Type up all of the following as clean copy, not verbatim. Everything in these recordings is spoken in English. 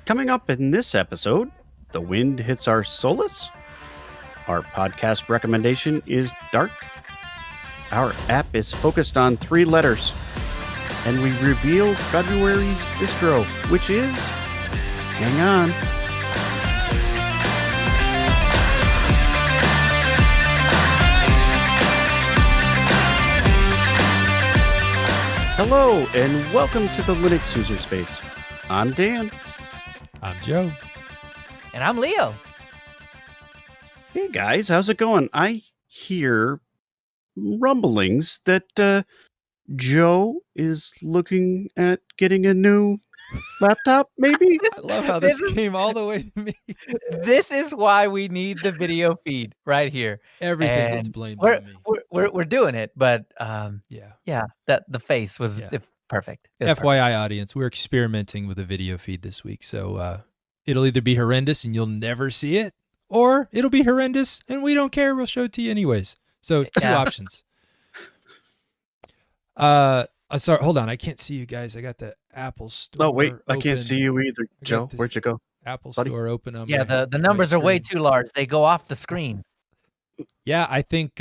Coming up in this episode, the wind hits our Solus. Our podcast recommendation is Dark. Our app is focused on 3 letters. And we reveal February's distro, which is... Hang on. Hello, and welcome to the Linux User Space. I'm Dan. I'm Joe. And I'm Leo. Hey guys, how's it going? I hear rumblings that Joe is looking at getting a new laptop, maybe? I love how this came all the way to me. This is why we need the video feed right here. Everything gets blamed on me. We're doing it, but yeah, that the face was perfect. It was FYI, audience, we're experimenting with a video feed this week, so it'll either be horrendous and you'll never see it, or it'll be horrendous and we don't care. We'll show it to you anyways. So 2 options. Sorry, hold on. I can't see you guys. I got the Apple Store. Oh wait, open. I can't see you either, Joe. Where'd you go? Apple buddy? Store open on the numbers are way too large. They go off the screen. Yeah, I think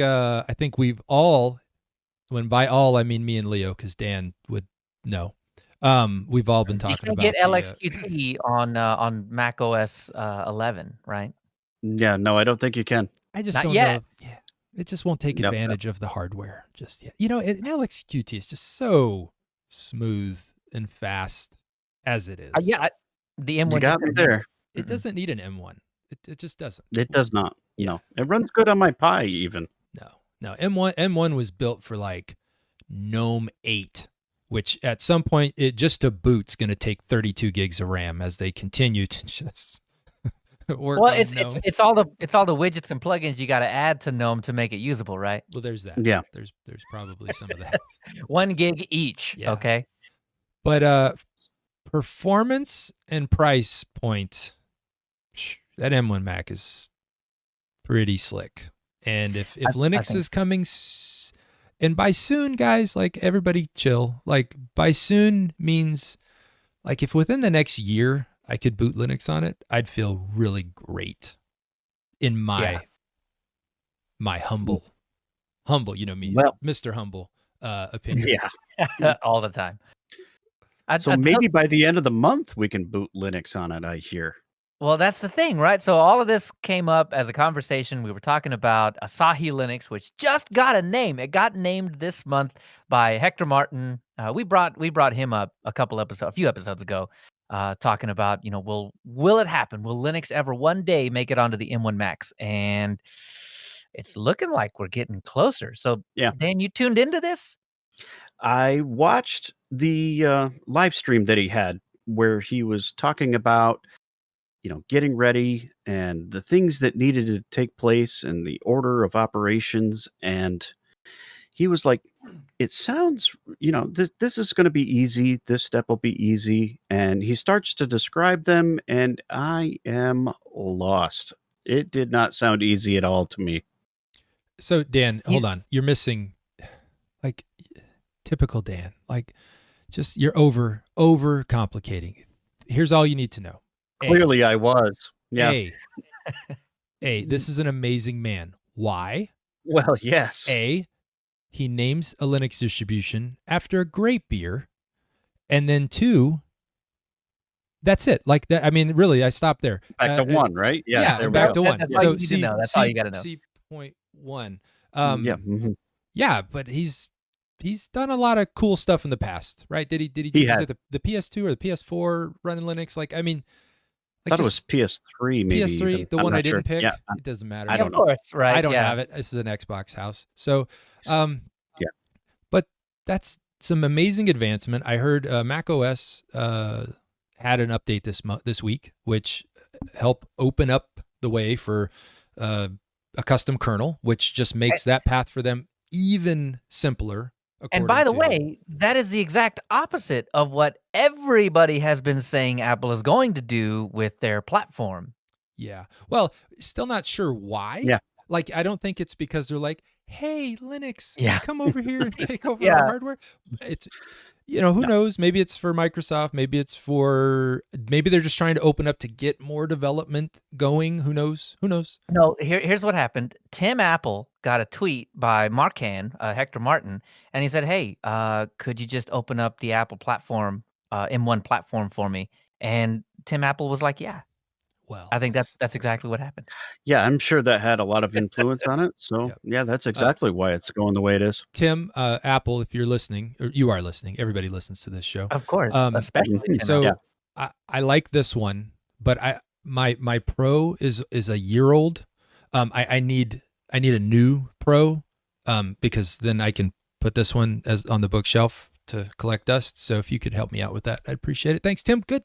we've all, when by all I mean me and Leo, because Dan would know. We've all been talking about. You can get LXQT on Mac OS 11, right? Yeah, no, I don't think you can. I just Not don't yet. know. Yeah, it just won't take advantage of the hardware just yet. You know, LXQT is just so smooth and fast as it is. The M1. You got me there. It doesn't need an M1. It just doesn't. It does not. No, it runs good on my Pi even. No. M1 was built for like GNOME 8, which at some point it just to boot's going to take 32 gigs of RAM as they continue to just work. Well, on GNOME. it's all the widgets and plugins you got to add to GNOME to make it usable, right? Well, there's that. Yeah, there's probably some of that. 1 gig each. Yeah. Okay. But performance and price point, that M1 Mac is pretty slick. And if Linux is coming, and by soon, guys, like everybody chill. Like by soon means like if within the next year I could boot Linux on it, I'd feel really great. In my humble, you know me, well, Mr. Humble opinion. Yeah, all the time. So maybe by the end of the month we can boot Linux on it, I hear. Well, that's the thing, right? So all of this came up as a conversation. We were talking about Asahi Linux, which just got a name. It got named this month by Hector Martin. We brought him up a few episodes ago, talking about, will it happen? Will Linux ever one day make it onto the M1 Max? And it's looking like we're getting closer. So Dan, you tuned into this? I watched the live stream that he had where he was talking about getting ready and the things that needed to take place and the order of operations. And he was like, it sounds, this is going to be easy. This step will be easy. And he starts to describe them and I am lost. It did not sound easy at all to me. So Dan, hold on. You're missing like typical Dan, like just you're over complicating. Here's all you need to know. Clearly I was. Yeah. A, this is an amazing man. Why? Well, yes. A, he names a Linux distribution after a great beer. And then 2, that's it. Like that. I mean, really, I stopped there. Back to 1, right? Yeah, back to 1. That's all you need to know. That's all you got to know. C.1. Yeah, but he's done a lot of cool stuff in the past, right? Did he is it the PS2 or the PS4 running Linux? Like, I mean, I thought it was PS3, maybe. PS3, even. the I'm one I didn't sure. pick. Yeah. It doesn't matter. I don't know. Of course, right? I don't have it. This is an Xbox house. So, but that's some amazing advancement. I heard Mac OS had an update this week, which helped open up the way for a custom kernel, which just makes that path for them even simpler. And by the way, that is the exact opposite of what everybody has been saying Apple is going to do with their platform. Yeah. Well, still not sure why. Yeah. Like, I don't think it's because they're like, hey, Linux, Yeah. come over here and take over Yeah. our hardware. It's, who knows? Maybe it's for Microsoft. Maybe they're just trying to open up to get more development going. Who knows? No, here's what happened. Tim Apple got a tweet by Marcan, Hector Martin, and he said, hey, could you just open up the Apple platform, M1 platform for me? And Tim Apple was like, yeah. Well, I think that's exactly what happened. Yeah, I'm sure that had a lot of influence on it. So Yep. yeah, that's exactly why it's going the way it is. Tim, Apple, if you're listening, or you are listening, everybody listens to this show. Of course, especially Tim So Apple. I like this one, but my Pro is a year old. I need a new Pro, because then I can put this one as on the bookshelf to collect dust. So if you could help me out with that, I'd appreciate it. Thanks, Tim. Good.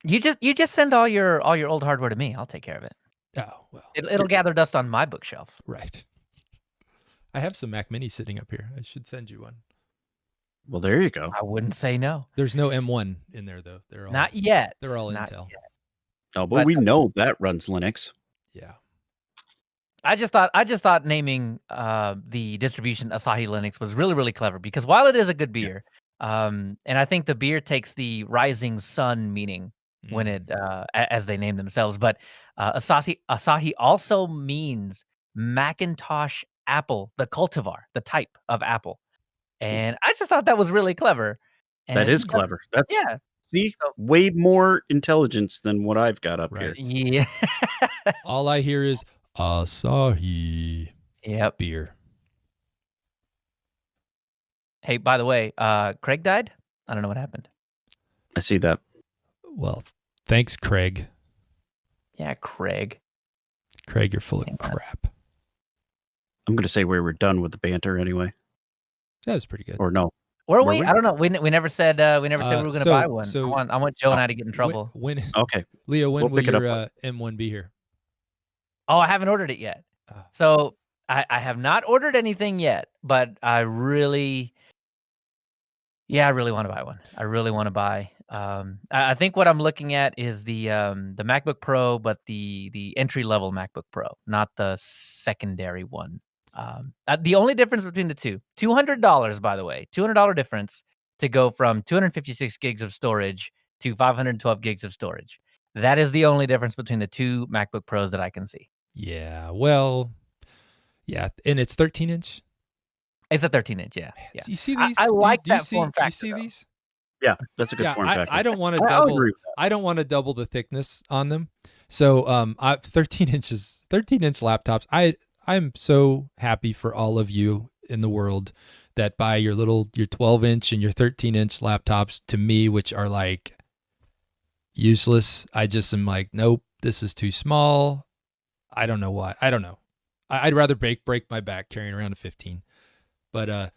You just send all your old hardware to me. I'll take care of it. Oh, well. It'll gather dust on my bookshelf. Right. I have some Mac Mini sitting up here. I should send you one. Well, there you go. I wouldn't say no. There's no M1 in there though. They're all Not yet. They're all Not Intel. yet. No, but we know that runs Linux. Yeah. I just thought naming the distribution Asahi Linux was really, really clever, because while it is a good beer, and I think the beer takes the rising sun meaning when it as they name themselves, but Asahi also means Macintosh apple, the cultivar, the type of apple. And I just thought that was really clever. That is clever. That's yeah. See, way more intelligence than what I've got up here. Yeah. All I hear is Asahi. Yep. Beer. Hey, by the way, Craig died. I don't know what happened. I see that. Well, thanks, Craig. Yeah, Craig. Craig, you're full of crap. I'm going to say we were done with the banter anyway. That was pretty good. Or no. Were we? I don't know. We never said we were going to buy one. So I want Joe and I to get in trouble. When okay, Leo, when we'll will your M1 be here? Oh, I haven't ordered it yet. So I have not ordered anything yet, but I really want to buy one. I really want to buy. I think what I'm looking at is the MacBook Pro, but the entry level MacBook Pro, not the secondary one. The only difference between the two, $200, by the way, $200 difference to go from 256 gigs of storage to 512 gigs of storage. That is the only difference between the two MacBook Pros that I can see. Yeah, well, yeah, and it's 13-inch. It's a 13-inch, yeah. You see these? I like that see, form factor. You see these? Yeah, that's a good form factor. I don't want to double. I don't want to double the thickness on them. So, 13-inch laptops. I'm so happy for all of you in the world that buy your 12-inch and your 13-inch laptops to me, which are like useless. I just am like, nope, this is too small. I don't know why. I don't know. I'd rather break my back carrying around a 15. But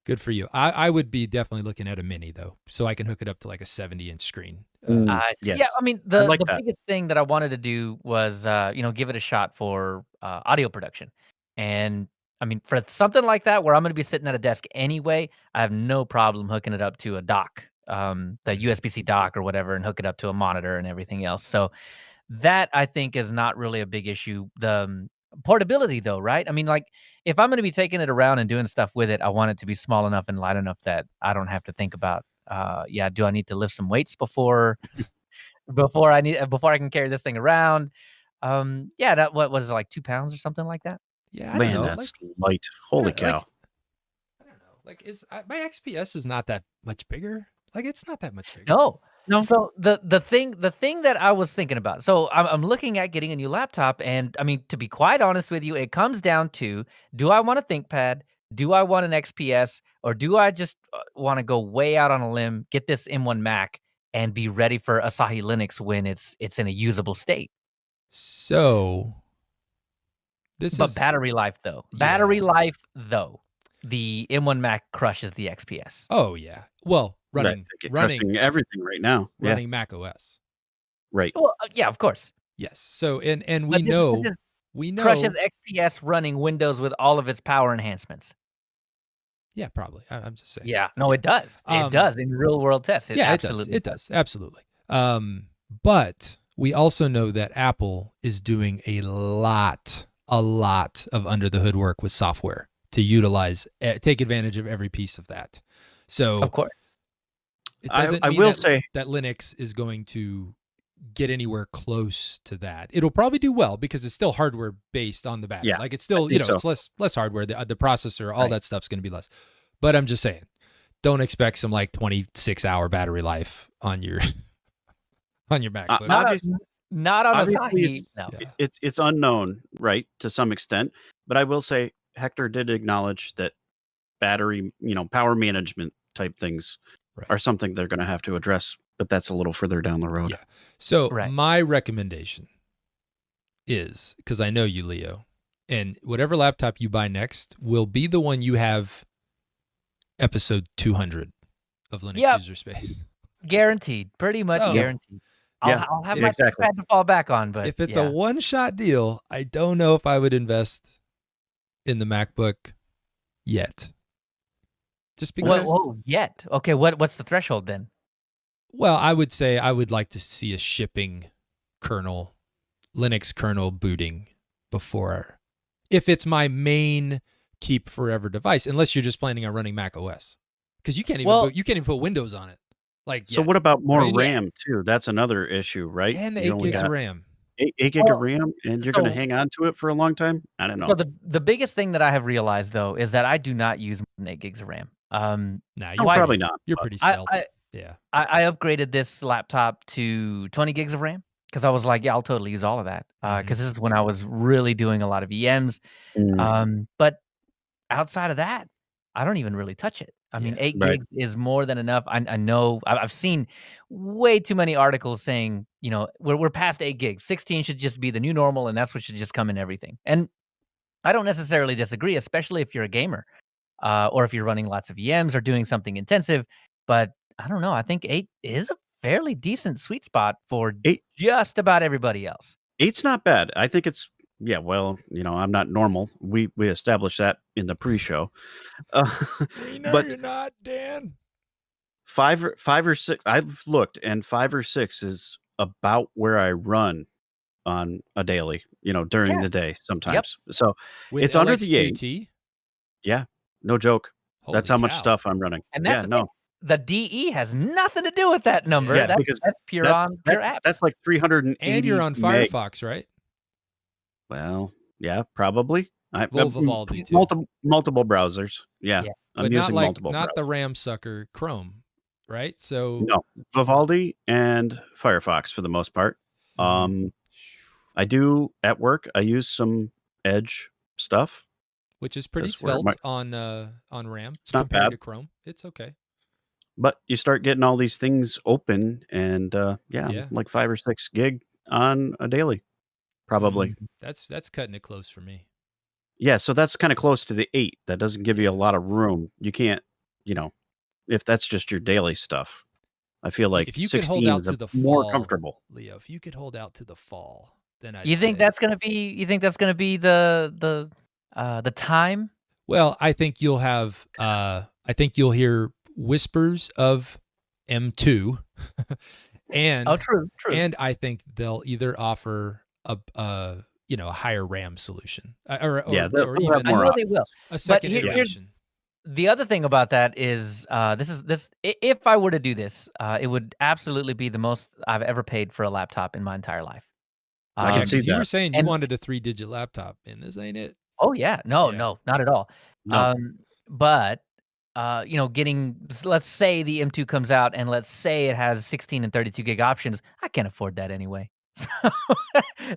good for you. I would be definitely looking at a mini though, so I can hook it up to like a 70-inch screen. Yes. Yeah, I mean the biggest thing that I wanted to do was give it a shot for audio production, and I mean for something like that where I'm going to be sitting at a desk anyway, I have no problem hooking it up to a dock, the USB-C dock or whatever, and hook it up to a monitor and everything else. So that I think is not really a big issue. The portability though, right? I mean, like if I'm going to be taking it around and doing stuff with it, I want it to be small enough and light enough that I don't have to think about, do I need to lift some weights before I can carry this thing around? What was it, like 2 pounds or something like that? Yeah, man, that's light. Holy cow! I don't know. Like, my XPS is not that much bigger. Like, it's not that much bigger. No. So the thing that I was thinking about, so I'm looking at getting a new laptop, and I mean, to be quite honest with you, it comes down to, do I want a ThinkPad? Do I want an XPS? Or do I just want to go way out on a limb, get this M1 Mac, and be ready for Asahi Linux when it's in a usable state? So But battery life though. Battery life though. The M1 Mac crushes the XPS. Oh yeah. Well, running everything right now. Running Mac OS. Right. Well, yeah, of course. Yes. So and we know crushes XPS running Windows with all of its power enhancements. Yeah, probably. I'm just saying. Yeah. No, it does. It does in real world tests. It does. Absolutely. But we also know that Apple is doing a lot a lot of under the hood work with software to utilize, take advantage of every piece of that. So Of course. it doesn't I mean will that, say that Linux is going to get anywhere close to that. It'll probably do well because it's still hardware based on the battery. Yeah, Like it's still, I think so. it's less hardware. The processor, all Right. that stuff's going to be less. But I'm just saying, don't expect some like 26-hour battery life on your on your MacBook. Not on obviously Asahi. No. Yeah. it's unknown, right, to some extent. But I will say Hector did acknowledge that battery, power management type things Right. are something they're going to have to address, but that's a little further down the road. Yeah. So Right. my recommendation is, because I know you, Leo, and whatever laptop you buy next will be the one you have episode 200 of Linux Yep. User Space. Guaranteed. Pretty much Oh. guaranteed. Yeah, I'll have exactly. my pad to fall back on, but If it's yeah. a one-shot deal, I don't know if I would invest in the MacBook yet. Just because, Whoa, yet. Okay, what's the threshold then? well, I would say I would like to see a shipping kernel, Linux kernel booting before, if it's my main keep forever device, unless you're just planning on running Mac OS, because you can't even you can't even put Windows on it. Like, So what about more Right? RAM too? That's another issue, right? and the You 8 only gigs got of RAM. 8 gig Well, of RAM, and you're going to so- hang on to it for a long time? I don't know. So the biggest thing that I have realized though is that I do not use more than 8 gigs of RAM. Nah, No, you're probably not. You're but- pretty I- svelte. I- Yeah. I upgraded this laptop to 20 gigs of RAM because I was like, yeah, I'll totally use all of that. Because this is when I was really doing a lot of EMs. Mm, But outside of that, I don't even really touch it. I mean, Yeah. 8 Right. gigs is more than enough. I know I've seen way too many articles saying, we're past 8 gigs. 16 should just be the new normal, and that's what should just come in everything. And I don't necessarily disagree, especially if you're a gamer, or if you're running lots of EMs or doing something intensive. But I don't know. I think 8 is a fairly decent sweet spot for 8 just about everybody else. 8's not bad. I think it's I'm not normal. We established that in the pre-show. We know But you're not, Dan. 5 or 6, I've looked, and 5 or 6 is about where I run on a daily, during Yeah. the day sometimes. So With it's under the 8. LXQT? Yeah, no joke. That's Holy how much cow. stuff I'm running. And that's Yeah, the no. thing. The DE has nothing to do with that number. Yeah, that's, because that's pure That- pure apps. That's like 380 And you're on meg. Firefox, right? Well, yeah, probably. Vivaldi too. Multiple browsers. Yeah, Yeah. I'm But using not multiple not the browsers. RAM sucker Chrome, right? So No, Vivaldi and Firefox for the most part. I do at work. I use some Edge stuff. which is pretty That's where svelte on RAM It's not compared bad. to Chrome. It's okay. But you start getting all these things open, and Yeah. like 5 or 6 gig on a daily, probably. That's cutting it close for me. Yeah, so that's kind of close to the 8. That doesn't give you a lot of room. You can't, if that's just your daily stuff. I feel like If you could 16 hold out is to the more fall, comfortable. Leo, if you could hold out to the fall, then I'd You think say- that's gonna be? You think that's gonna be the time? Well, I think you'll have I think you'll hear whispers of M2 and Oh, true. and I think they'll either offer a higher RAM solution or Yeah, they'll have even I more know they will. a second here's- iteration. The other thing about that is if I were to do this, it would absolutely be the most I've ever paid for a laptop in my entire life. I can see 'Cause you were that. saying you And- wanted a 3-digit laptop, and this ain't it. Oh yeah, no, Yeah. not at all. No. But let's say the M2 comes out, and let's say it has 16 and 32 gig options. I can't afford that anyway. So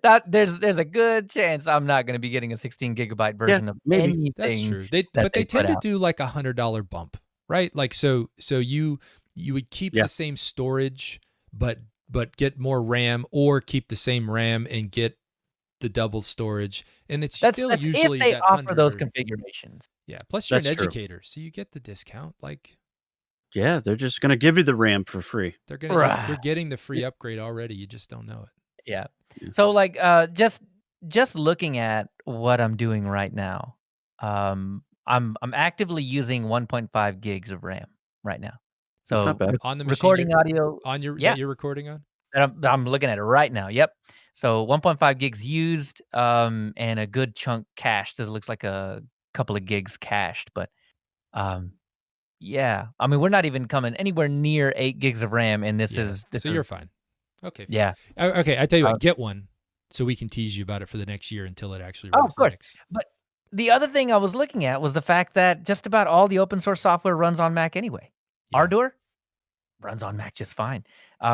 that there's a good chance I'm not going to be getting a 16 gigabyte version of maybe. anything. That's true. that But they they tend put to out. do like $100 bump, right? Like so you would keep Yeah. the same storage, but get more RAM, or keep the same RAM and get the double storage, and it's That's still usually if they that offer those 100 or- configurations. Yeah. Plus you're an That's true. educator, so you get the discount. Like Yeah, they're just going to give you the RAM for free. you're getting the free upgrade already. You just don't know it. Yeah. Yeah. So like just looking at what I'm doing right now, I'm actively using 1.5 gigs of RAM right now. So not bad. On the machine recording you're- audio. on your Yeah. that you're recording on. I'm looking at it right now. Yep. So 1.5 gigs used, and a good chunk cached. It looks like a couple of gigs cached, but yeah. I mean, we're not even coming anywhere near 8 gigs of RAM, and this is you're fine. Okay. Fine. Yeah. Okay. I tell you what, get one so we can tease you about it for the next year until it actually Oh, runs. of course. Linux. But the other thing I was looking at was the fact that just about all the open source software runs on Mac anyway. Yeah. Ardour runs on Mac just fine.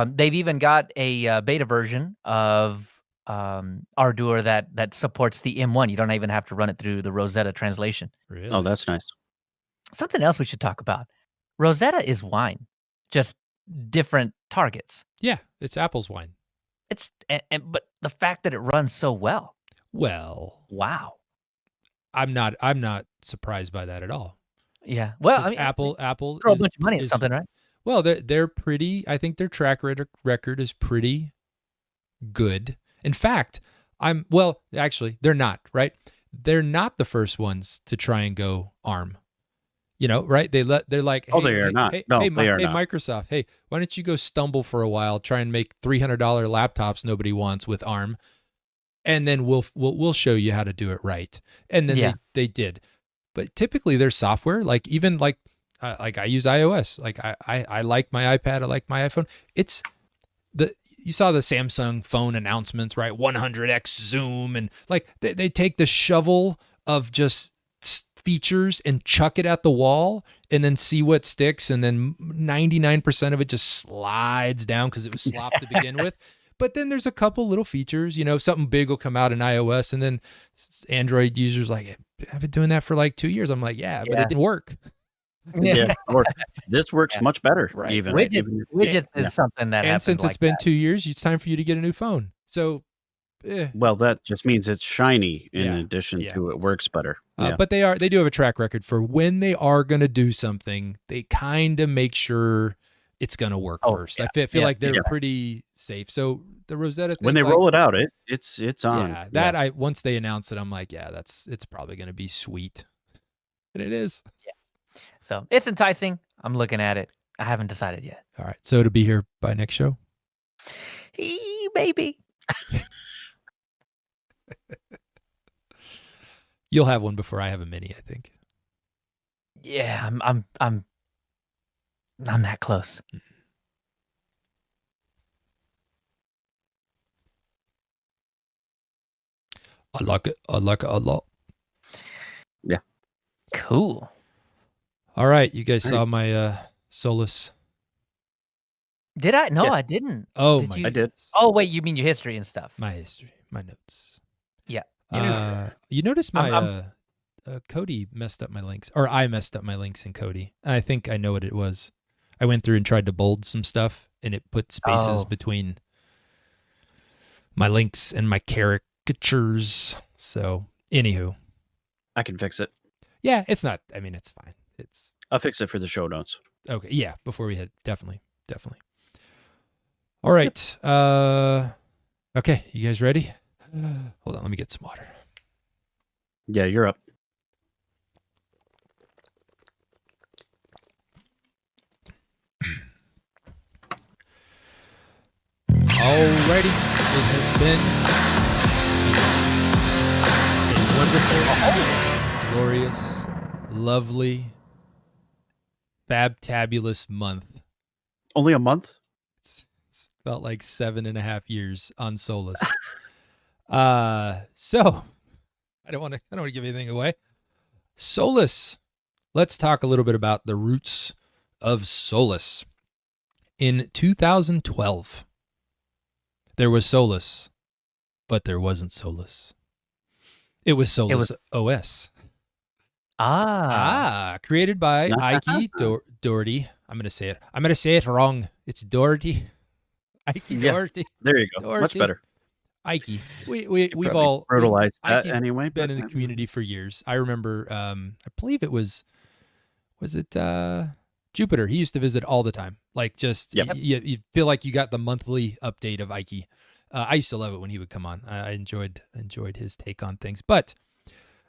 They've even got a beta version of Ardour that supports the M1. You don't even have to run it through the Rosetta translation. Really? Oh, that's nice. Something else we should talk about. Rosetta is wine, just different targets. Yeah, it's Apple's wine. It's but the fact that it runs so well. Well, wow. I'm not surprised by that at all. Yeah. Well, I mean, Apple throw a bunch of money at something, right? Well, they're pretty. I think their track record is pretty good. In fact, actually, they're not, right? They're not the first ones to try and go ARM. Right? They're like, hey, they are not. No, they are not. Microsoft, hey, why don't you go stumble for a while, try and make $300 laptops nobody wants with ARM, and then we'll show you how to do it right. And then they did. But typically their software, like even like I use iOS, like I like my iPad, I like my iPhone. You saw the Samsung phone announcements, right? 100x zoom, and like they take the shovel of just features and chuck it at the wall and then see what sticks, and then 99% of it just slides down because it was slop to begin with. But then there's a couple little features, something big will come out in iOS, and then Android users like, I've been doing that for like 2 years. I'm like, but it didn't work. Yeah, this works much better. Right. Even widgets is something that and since it's been 2 years, it's time for you to get a new phone. So well, that just means it's shiny in addition to it works better. But they do have a track record for when they are going to do something, they kind of make sure it's going to work first. I feel like they're pretty safe. So the Rosetta thing, when they roll it out, it's on. Yeah, once they announce it, I'm like, it's probably going to be sweet. And it is. Yeah. So it's enticing. I'm looking at it. I haven't decided yet. All right. So to be here by next show? Maybe. You'll have one before I have a mini, I think. Yeah, I'm that close. I like it a lot. Yeah. Cool. All right, you guys saw my Solus. Did I? No, I didn't. Oh, I did. Oh, wait, you mean your history and stuff? My history, my notes. Yeah. You noticed my Kodi messed up my links, or I messed up my links in Kodi. I think I know what it was. I went through and tried to bold some stuff, and it put spaces between my links and my caricatures. So, anywho. I can fix it. Yeah, it's not, I mean, it's fine. I'll fix it for the show notes. Okay, yeah, before we hit, definitely. All right. Okay, you guys ready? Hold on, let me get some water. Yeah, you're up. Alrighty, it has been a wonderful, glorious, lovely, fabtabulous month. Only a month? It's felt like 7.5 years on Solus. So I don't want to give anything away. Solus. Let's talk a little bit about the roots of Solus. In 2012, there was Solus, but there wasn't Solus. It was Solus OS. Created by Ikey Doherty. I'm going to say it. I'm going to say it wrong. It's Doherty. Ikey Doherty. There you go. Doherty. Much better. Ikey. We've all brutalized that Ikey's anyway. Been in the community for years. I remember. I believe it was it Jupiter? He used to visit all the time. Like just you feel like you got the monthly update of Ikey. I used to love it when he would come on. I enjoyed his take on things. But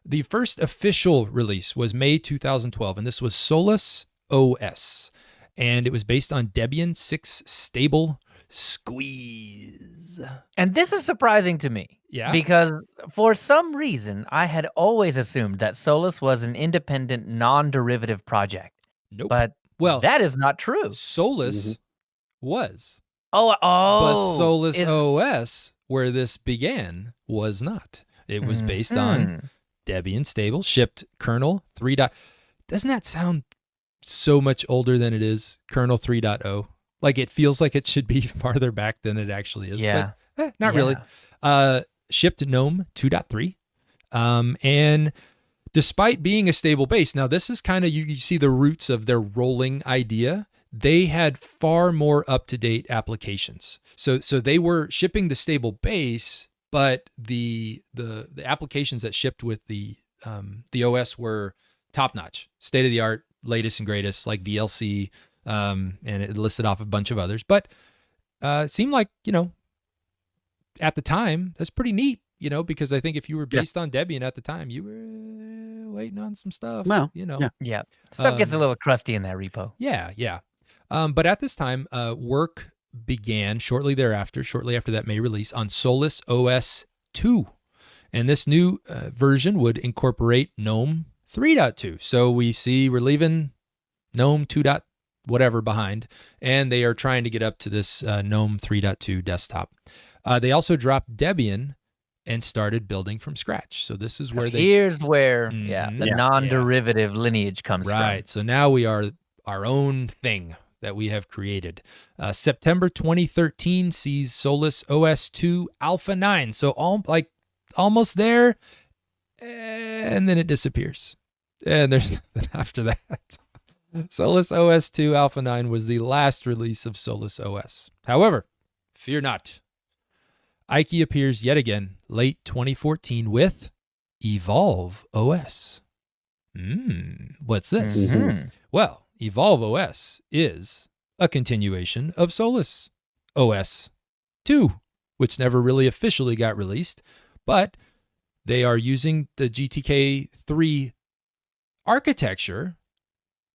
the first official release was May 2012, and this was SolusOS, and it was based on Debian 6 stable squeeze. And this is surprising to me. Yeah? Because for some reason, I had always assumed that Solus was an independent, non-derivative project. Nope. But Well, that is not true. Solus was. Oh, But Solus OS, where this began, was not. It was based on Debian stable, shipped kernel 3. Doesn't that sound so much older than it is? Kernel 3.0. Like it feels like it should be farther back than it actually is. Yeah. But not really. Shipped GNOME 2.3. And despite being a stable base, now this is kind of, you see the roots of their rolling idea. They had far more up-to-date applications. So they were shipping the stable base, but the applications that shipped with the OS were top-notch, state-of-the-art, latest and greatest, like VLC, and it listed off a bunch of others. But it seemed like, at the time, that's pretty neat, because I think if you were based on Debian at the time, you were waiting on some stuff. Well, Yeah. Stuff gets a little crusty in that repo. Yeah. But at this time, work began shortly after that May release, on SolusOS 2. And this new version would incorporate GNOME 3.2. So we're leaving GNOME 2. Whatever behind, and they are trying to get up to this GNOME 3.2 desktop. They also dropped Debian and started building from scratch. So this is where here's where the non-derivative lineage comes from. Right. So now we are our own thing that we have created. September 2013 sees SolusOS 2 Alpha 9. So almost there, and then it disappears. And there's nothing after that. SolusOS 2 Alpha 9 was the last release of SolusOS. However, fear not. Ikey appears yet again late 2014 with EvolveOS. What's this? Well, EvolveOS is a continuation of SolusOS 2, which never really officially got released, but they are using the GTK 3 architecture,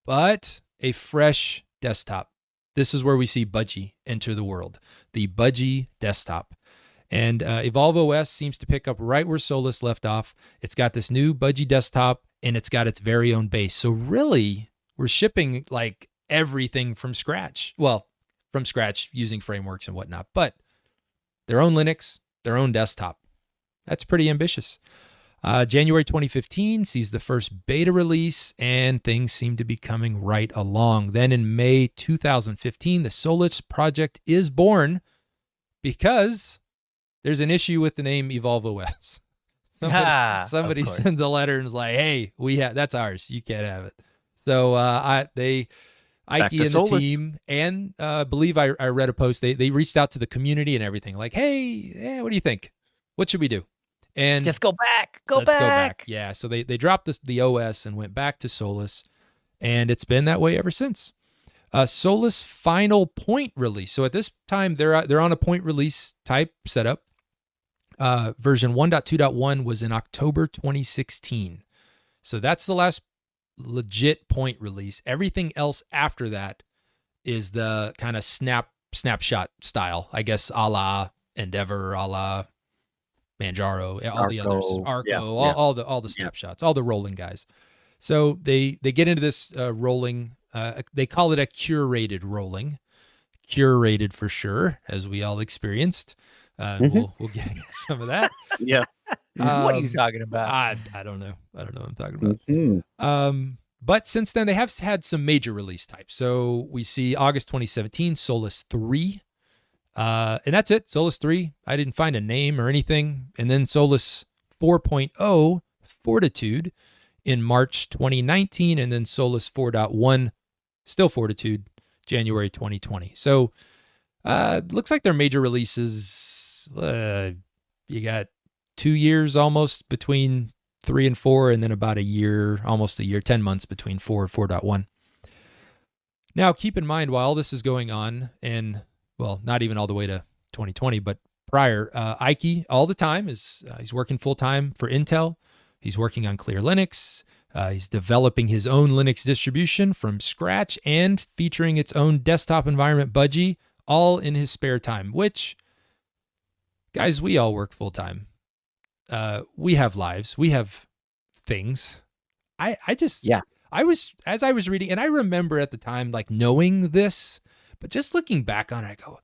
but a fresh desktop. This is where we see Budgie enter the world, the Budgie desktop. And EvolveOS seems to pick up right where Solus left off. It's got this new Budgie desktop, and it's got its very own base. So really, we're shipping like everything from scratch. Well, from scratch using frameworks and whatnot, but their own Linux, their own desktop. That's pretty ambitious. January 2015 sees the first beta release, and things seem to be coming right along. Then in May 2015, the Solus project is born because there's an issue with the name EvolveOS. Somebody sends a letter and is like, "Hey, that's ours. You can't have it." So Ikey and the team, and believe I read a post. They reached out to the community and everything, like, "Hey, what do you think? What should we do?" And just go back. Let's go back. Yeah. So they dropped the OS and went back to Solus, and it's been that way ever since. Solus final point release. So at this time, they're on a point release type setup. Version 1.2.1 was in October 2016. So that's the last legit point release. Everything else after that is the kind of snapshot style, I guess, a la Endeavor, a la Manjaro, all the others, Arco, all the snapshots, all the rolling guys. So they get into this rolling. They call it a curated rolling, curated for sure, as we all experienced. We'll get into some of that. Yeah. What are you talking about? I don't know. I don't know what I'm talking about. But since then, they have had some major release types. So we see August 2017, Solus 3. And that's it, Solus 3. I didn't find a name or anything. And then Solus 4.0, Fortitude, in March 2019. And then Solus 4.1, still Fortitude, January 2020. So looks like their major releases, you got 2 years almost between 3 and 4, and then about a year, almost a year, 10 months between 4 and 4.1. Now, keep in mind, while all this is going on, and well, not even all the way to 2020, but prior, Ikey all the time he's working full time for Intel. He's working on Clear Linux. He's developing his own Linux distribution from scratch and featuring its own desktop environment, Budgie, all in his spare time, which, guys, we all work full time. We have lives. We have things. I just, as I was reading, and I remember at the time, like, knowing this, but just looking back on it, I go,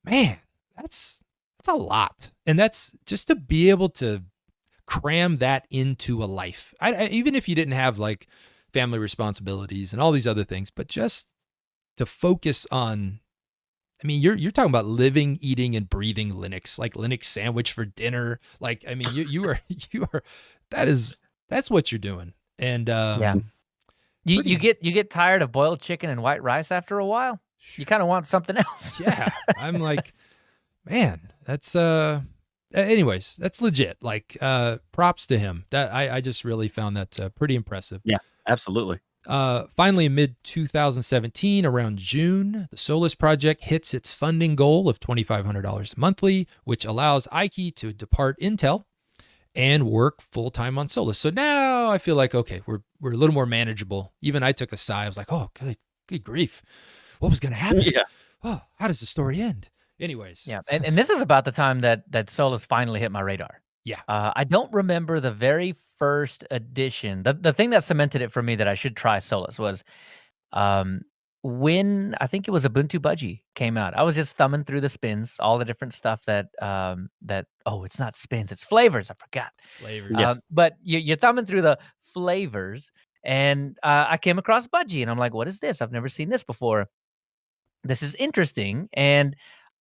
man, that's a lot. And that's just to be able to cram that into a life. Even if you didn't have like family responsibilities and all these other things, but just to focus on, I mean, you're talking about living, eating, and breathing Linux, like Linux sandwich for dinner. Like, I mean, you are, that's what you're doing. And you get tired of boiled chicken and white rice after a while. You kind of want something else. Yeah. I'm like, man, that's anyways, that's legit. Like, props to him. That I just really found that pretty impressive. Yeah, absolutely. Finally, in mid-2017, around June, the Solus project hits its funding goal of $2,500 monthly, which allows Ikey to depart Intel and work full-time on Solus. So now I feel like, okay, we're a little more manageable. Even I took a sigh. I was like, oh, good grief. What was going to happen? Yeah. Oh, how does the story end? Anyways. Yeah, and this is about the time that Solus finally hit my radar. Yeah. I don't remember the very first edition. The thing that cemented it for me that I should try Solus was when I think it was Ubuntu Budgie came out. I was just thumbing through the spins, all the different stuff that it's not spins, it's flavors. I forgot. Flavors. But you're thumbing through the flavors, and I came across Budgie, and I'm like, what is this? I've never seen this before. This is interesting, and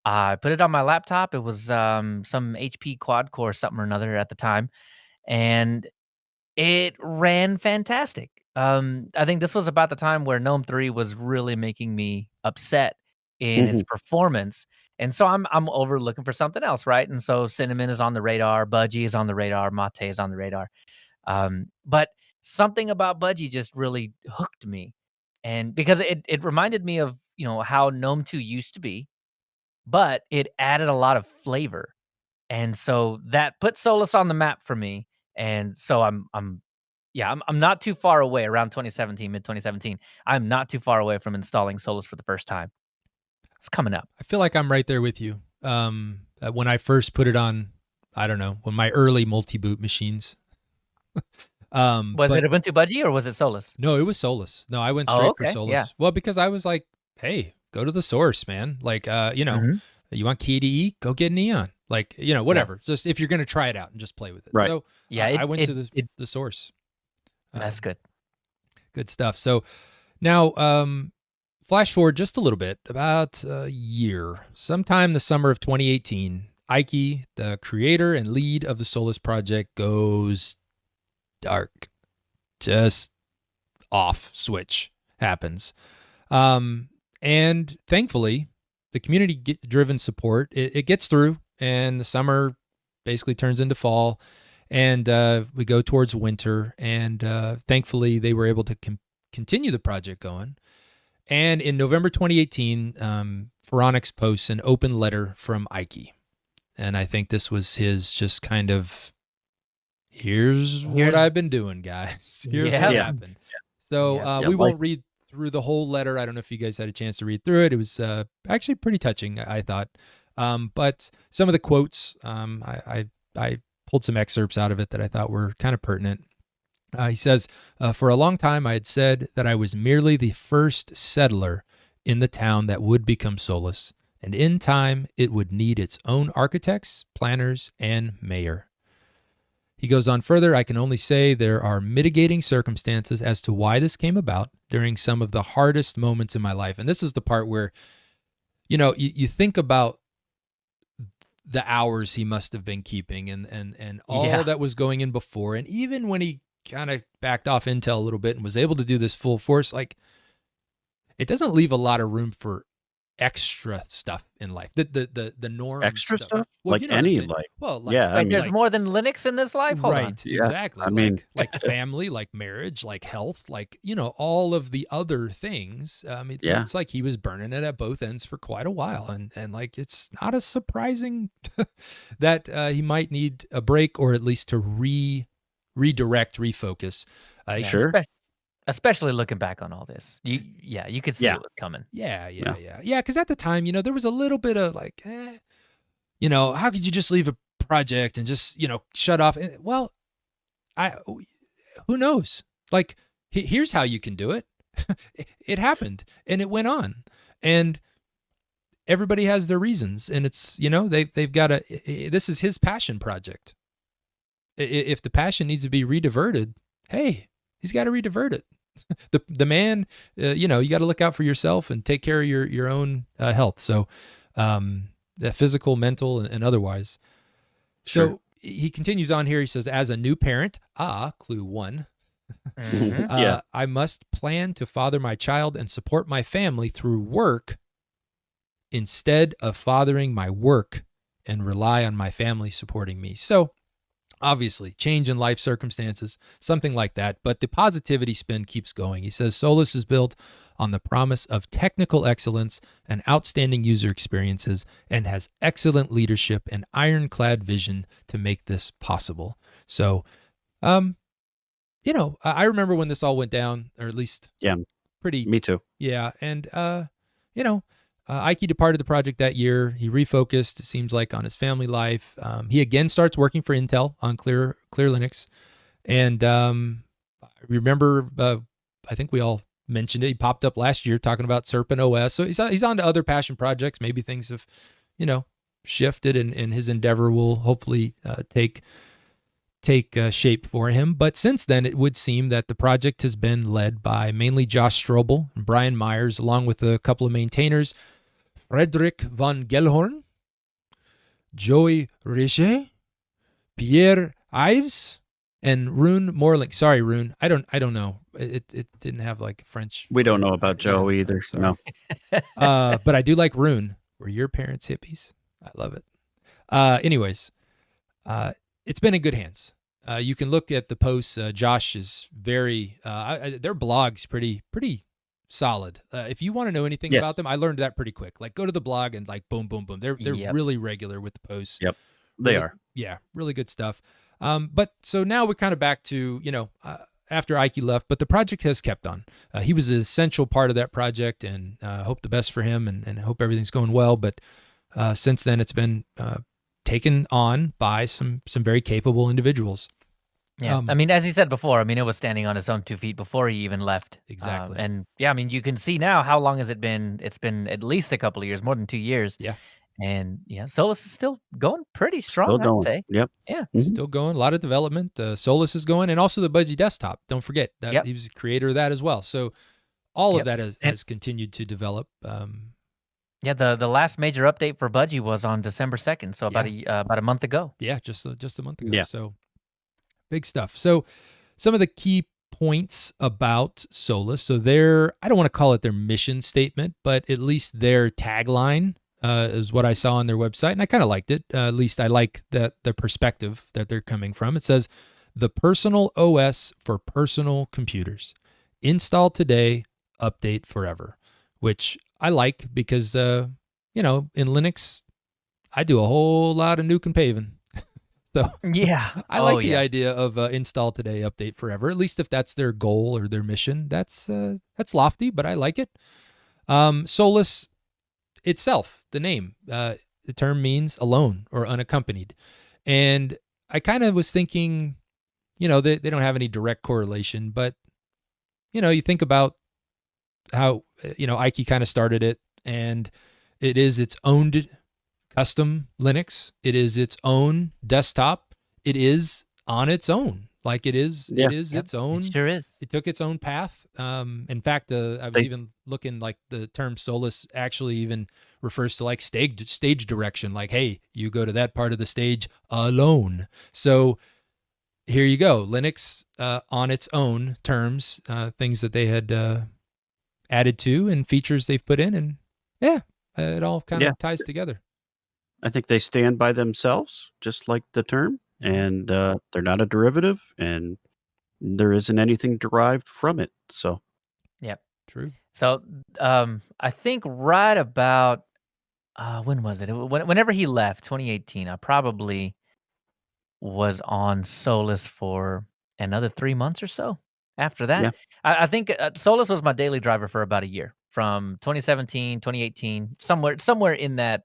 I put it on my laptop. It was some HP quad core something or another at the time, and it ran fantastic. I think this was about the time where GNOME 3 was really making me upset in its performance, and so I'm over looking for something else, right? And so Cinnamon is on the radar, Budgie is on the radar, Mate is on the radar, but something about Budgie just really hooked me, and because it reminded me of how GNOME 2 used to be, but it added a lot of flavor. And so that put Solus on the map for me. And so I'm not too far away around 2017, mid 2017. I'm not too far away from installing Solus for the first time. It's coming up. I feel like I'm right there with you. When I first put it on, I don't know, when my early multi-boot machines. Was it Ubuntu Budgie or was it Solus? No, it was Solus. No, I went straight for Solus. Yeah. Well, because I was like, hey, go to the source, man. Like, you want KDE? Go get Neon. Like, whatever. Yeah. Just if you're going to try it out and just play with it. Right. So yeah, I went to the source. That's good. Good stuff. So now, flash forward just a little bit, about a year, sometime the summer of 2018, Ikey, the creator and lead of the Solus project, goes dark. Just off switch happens. And thankfully, the community-driven support, it gets through, and the summer basically turns into fall, and we go towards winter, and thankfully, they were able to continue the project going. And in November 2018, Phoronix posts an open letter from Ikey, and I think this was his just kind of, here's what I've been doing, guys. Here's what happened. Yeah. So we won't read through the whole letter. I don't know if you guys had a chance to read through it. It was actually pretty touching, I thought. But some of the quotes, I pulled some excerpts out of it that I thought were kind of pertinent. He says, for a long time, I had said that I was merely the first settler in the town that would become Solus, and in time, it would need its own architects, planners, and mayor. He goes on further, I can only say there are mitigating circumstances as to why this came about during some of the hardest moments in my life. And this is the part where, you think about the hours he must have been keeping and all that was going in before. And even when he kind of backed off Intel a little bit and was able to do this full force, like, it doesn't leave a lot of room for extra stuff in life. The norm extra stuff? Well, like any life. Well, like, yeah, like there's more than Linux in this life. Hold on. Yeah, exactly. I mean, like family, like marriage, like health, like all of the other things. It's like he was burning it at both ends for quite a while, and like it's not as surprising that he might need a break or at least to redirect, refocus. Sure. especially looking back on all this. You could see Yeah. it was coming. Yeah. Because at the time, there was a little bit of like, how could you just leave a project and just, shut off? Well, who knows? Like, here's how you can do it. It happened and it went on, and everybody has their reasons, and it's, they've got this is his passion project. If the passion needs to be rediverted, hey, he's got to redivert it. The man, you got to look out for yourself and take care of your own health. So, the physical, mental, and otherwise. Sure. So he continues on here. He says, as a new parent, clue 1, Mhm. I must plan to father my child and support my family through work instead of fathering my work and rely on my family supporting me. So obviously, change in life circumstances, something like that. But the positivity spin keeps going. He says, Solus is built on the promise of technical excellence and outstanding user experiences and has excellent leadership and ironclad vision to make this possible. So, I remember when this all went down, or at least pretty. Me too. Yeah. And, Ikey departed the project that year. He refocused, it seems like, on his family life. He again starts working for Intel on Clear Linux. And I remember, I think we all mentioned it. He popped up last year talking about Serpent OS. So he's on to other passion projects. Maybe things have, shifted, and his endeavor will hopefully take shape for him. But since then, it would seem that the project has been led by mainly Josh Strobel and Brian Myers, along with a couple of maintainers, Frederick von Gellhorn, Joey Richer, Pierre Ives, and Rune Morling. Sorry, Rune. I don't know. It didn't have like French. We don't know about Joe either. Sorry. No. But I do like Rune. Were your parents hippies? I love it. Anyways, it's been in good hands. You can look at the posts. Josh is very, their blog's pretty solid. If you want to know anything about them, I learned that pretty quick. Like, go to the blog and like boom. They're really regular with the posts. Yep, they are. Yeah, really good stuff. But so now we're kind of back to, after Ikey left, but the project has kept on. He was an essential part of that project, and hope the best for him, and hope everything's going well. But since then, it's been taken on by some very capable individuals. Yeah, as he said before, it was standing on its own 2 feet before he even left. Exactly. And yeah, you can see now, how long has it been? It's been at least a couple of years, more than 2 years. Yeah. And yeah, Solus is still going pretty strong, Still going. I'd say. Yep. Yeah. Mhm. Still going. A lot of development. Solus is going, and also the Budgie desktop. Don't forget that he was the creator of that as well. So all of that has continued to develop. Yeah, the last major update for Budgie was on December 2nd, so about a month ago. Yeah, just a month ago. Yeah. So big stuff. So some of the key points about Solus. So I don't want to call it their mission statement, but at least their tagline is what I saw on their website, and I kind of liked it. At least I like the perspective that they're coming from. It says, the personal OS for personal computers. Install today, update forever, which I like because, in Linux, I do a whole lot of nuke and paving. So yeah, I like the idea of install today, update forever. At least if that's their goal or their mission, that's lofty, but I like it. Solus itself, the name, the term means alone or unaccompanied. And I kind of was thinking, they don't have any direct correlation, but, you think about how, Ikey kind of started it, and it is its own custom Linux. It is its own desktop. It is on its own. Like it is its own. It sure is. It took its own path. In fact, I was even looking, like, the term Solus actually even refers to like stage direction. Like, hey, you go to that part of the stage alone. So here you go. Linux on its own terms, things that they had added to and features they've put in, and it all kind of ties together. I think they stand by themselves, just like the term, and they're not a derivative, and there isn't anything derived from it. So, yep, true. So, I think right about when was it? Whenever he left, 2018, I probably was on Solus for another 3 months or so. After that, Yeah. I think Solus was my daily driver for about a year, from 2017, 2018, somewhere in that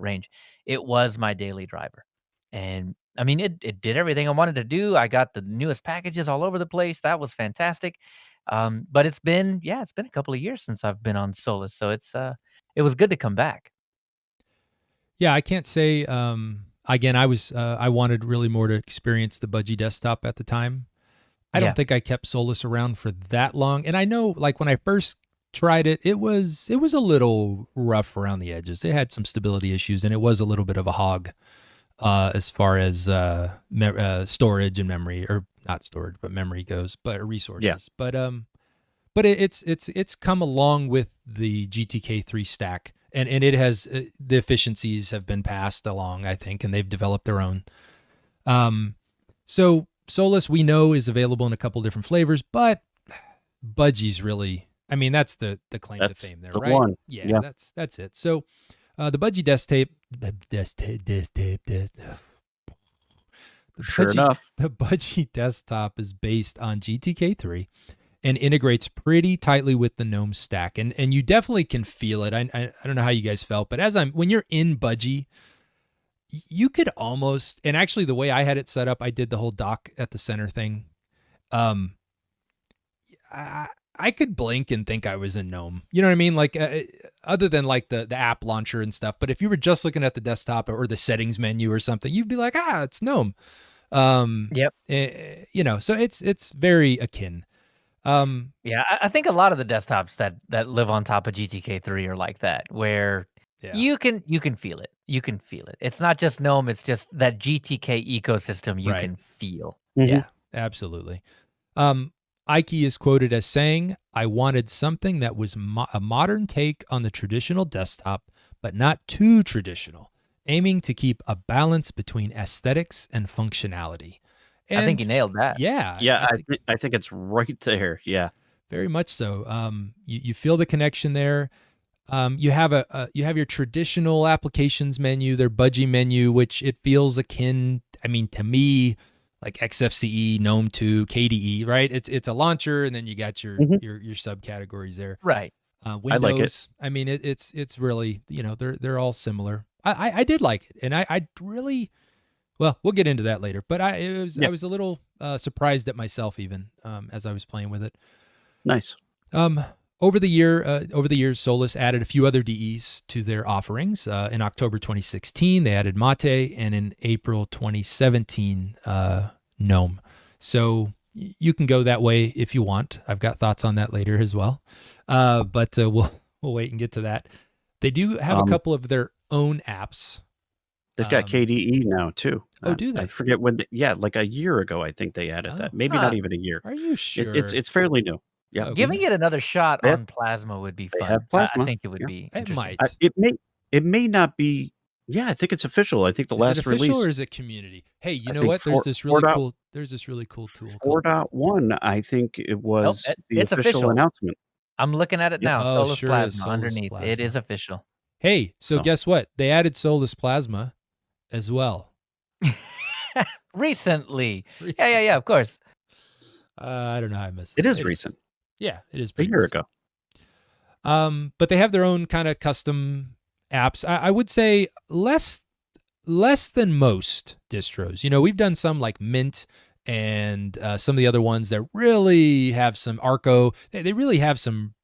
range. It was my daily driver, and I mean, it did everything I wanted to do. I got the newest packages all over the place. That was fantastic. But it's been a couple of years since I've been on Solus, so it was good to come back. Yeah, I can't say. Again, I wanted really more to experience the Budgie desktop at the time. I don't think I kept Solus around for that long. And I know, like, when I first tried it, it was a little rough around the edges. It had some stability issues, and it was a little bit of a hog as far as storage and memory, or not storage, but memory goes, but resources. Yeah. But it's come along with the GTK3 stack, and it has the efficiencies have been passed along, I think, and they've developed their own. So Solus, we know, is available in a couple different flavors, but Budgie's really, I mean, that's the claim to fame there, right? One. Yeah, that's it. So the Budgie desktop, Sure enough, the Budgie desktop is based on GTK3 and integrates pretty tightly with the GNOME stack, and you definitely can feel it. I don't know how you guys felt, but when you're in Budgie, you could almost, and actually the way I had it set up, I did the whole dock at the center thing. I could blink and think I was in GNOME. You know what I mean? Like, other than like the app launcher and stuff. But if you were just looking at the desktop or the settings menu or something, you'd be like, it's GNOME. Yep. You know, so it's very akin. Yeah, I think a lot of the desktops that live on top of GTK3 are like that, where you can feel it. You can feel it. It's not just GNOME, it's just that GTK ecosystem you can feel. Mm-hmm. Yeah, absolutely. Ikey is quoted as saying, "I wanted something that was a modern take on the traditional desktop, but not too traditional, aiming to keep a balance between aesthetics and functionality." And I think you nailed that. Yeah. Yeah, I think it's right there. Yeah. Very much so. You feel the connection there. You have you have your traditional applications menu, their Budgie menu, which it feels akin, I mean, to me, like XFCE, GNOME 2, KDE, right? It's a launcher, and then you got your subcategories there. Right. Windows, I like it. I mean, it's really, you know, they're all similar. I did like it, and I really, well, we'll get into that later. But I was a little surprised at myself even as I was playing with it. Nice. Over the years, Solus added a few other DEs to their offerings. In October 2016, they added Mate, and in April 2017, GNOME. So you can go that way if you want. I've got thoughts on that later as well. But we'll wait and get to that. They do have a couple of their own apps. They've got KDE now too. Oh, do they? I forget when. Like a year ago, I think they added that. Maybe not even a year. Are you sure? It's fairly new. Yeah. Okay. Giving it another shot on Plasma would be fun. They have Plasma. I think it would be. It might. It may not be. Yeah, I think it's official. I think the last release. Is it official or is it community? Hey, you know what? There's this really cool tool. 4.1, I think it was the official announcement. I'm looking at it now. Solus Plasma Solus underneath. Plasma. It is official. Hey, so guess what? They added Solus Plasma as well. Recently. Yeah, of course. I don't know how I missed it. It is recent. Yeah, it is a year ago. But they have their own kind of custom apps. I would say less than most distros. You know, we've done some like Mint and some of the other ones that really have some Arco. They really have some.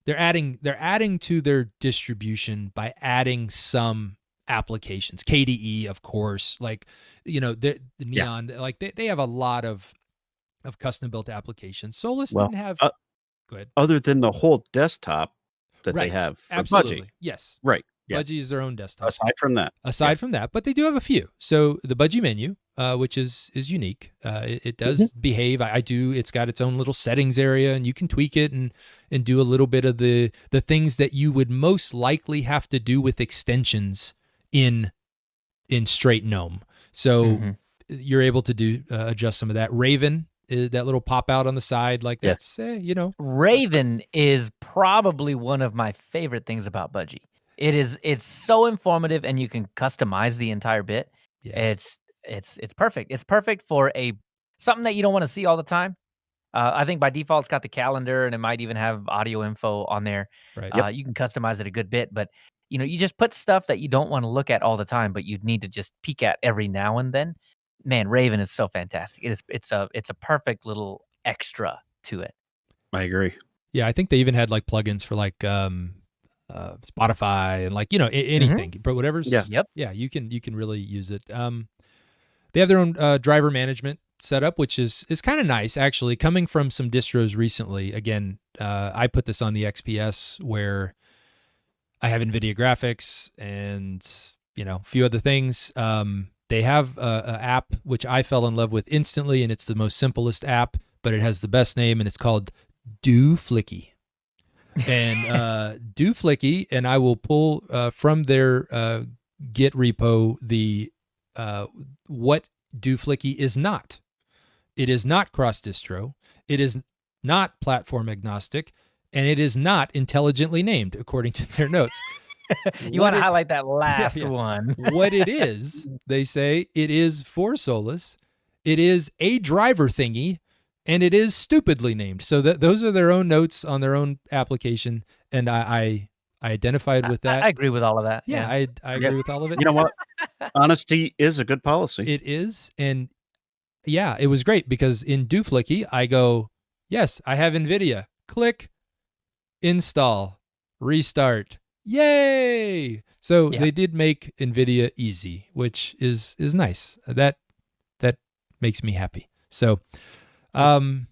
They're adding to their distribution by adding some applications. KDE, of course, like, you know, the Neon. Like they have a lot of custom built applications. Solus didn't have. Go ahead. Other than the whole desktop that they have for Absolutely. Budgie. Yes. Right. Yeah. Budgie is their own desktop. Aside from that, but they do have a few. So the Budgie menu, which is unique, it does behave. It's got its own little settings area, and you can tweak it and do a little bit of the things that you would most likely have to do with extensions in straight GNOME. So you're able to do adjust some of that. Raven. That little pop out on the side, like that's, you know. Raven is probably one of my favorite things about Budgie. It's so informative, and you can customize the entire bit. Yeah. It's perfect. It's perfect for something that you don't want to see all the time. I think by default it's got the calendar, and it might even have audio info on there. Right. You can customize it a good bit, but you just put stuff that you don't want to look at all the time, but you need to just peek at every now and then. Man, Raven is so fantastic. It's a perfect little extra to it. I agree. Yeah, I think they even had like plugins for like Spotify and like anything, but whatever's yeah, you can really use it. They have their own driver management setup, which is kind of nice actually. Coming from some distros recently, again, I put this on the XPS where I have NVIDIA graphics and a few other things. They have an app which I fell in love with instantly, and it's the most simplest app, but it has the best name, and it's called DoFlicky. And DoFlicky, and I will pull from their Git repo the what DoFlicky is not. It is not cross-distro. It is not platform agnostic, and it is not intelligently named, according to their notes. You want to highlight that last one. What it is, they say, it is for Solus. It is a driver thingy, and it is stupidly named. So those are their own notes on their own application, and I identified with that. I agree with all of that. Yeah, I agree with all of it. You know what? Honesty is a good policy. It is, and yeah, it was great because in DoFlicky, I go, yes, I have NVIDIA. Click, install, restart. Yay! So they did make NVIDIA easy, which is nice. That makes me happy. So we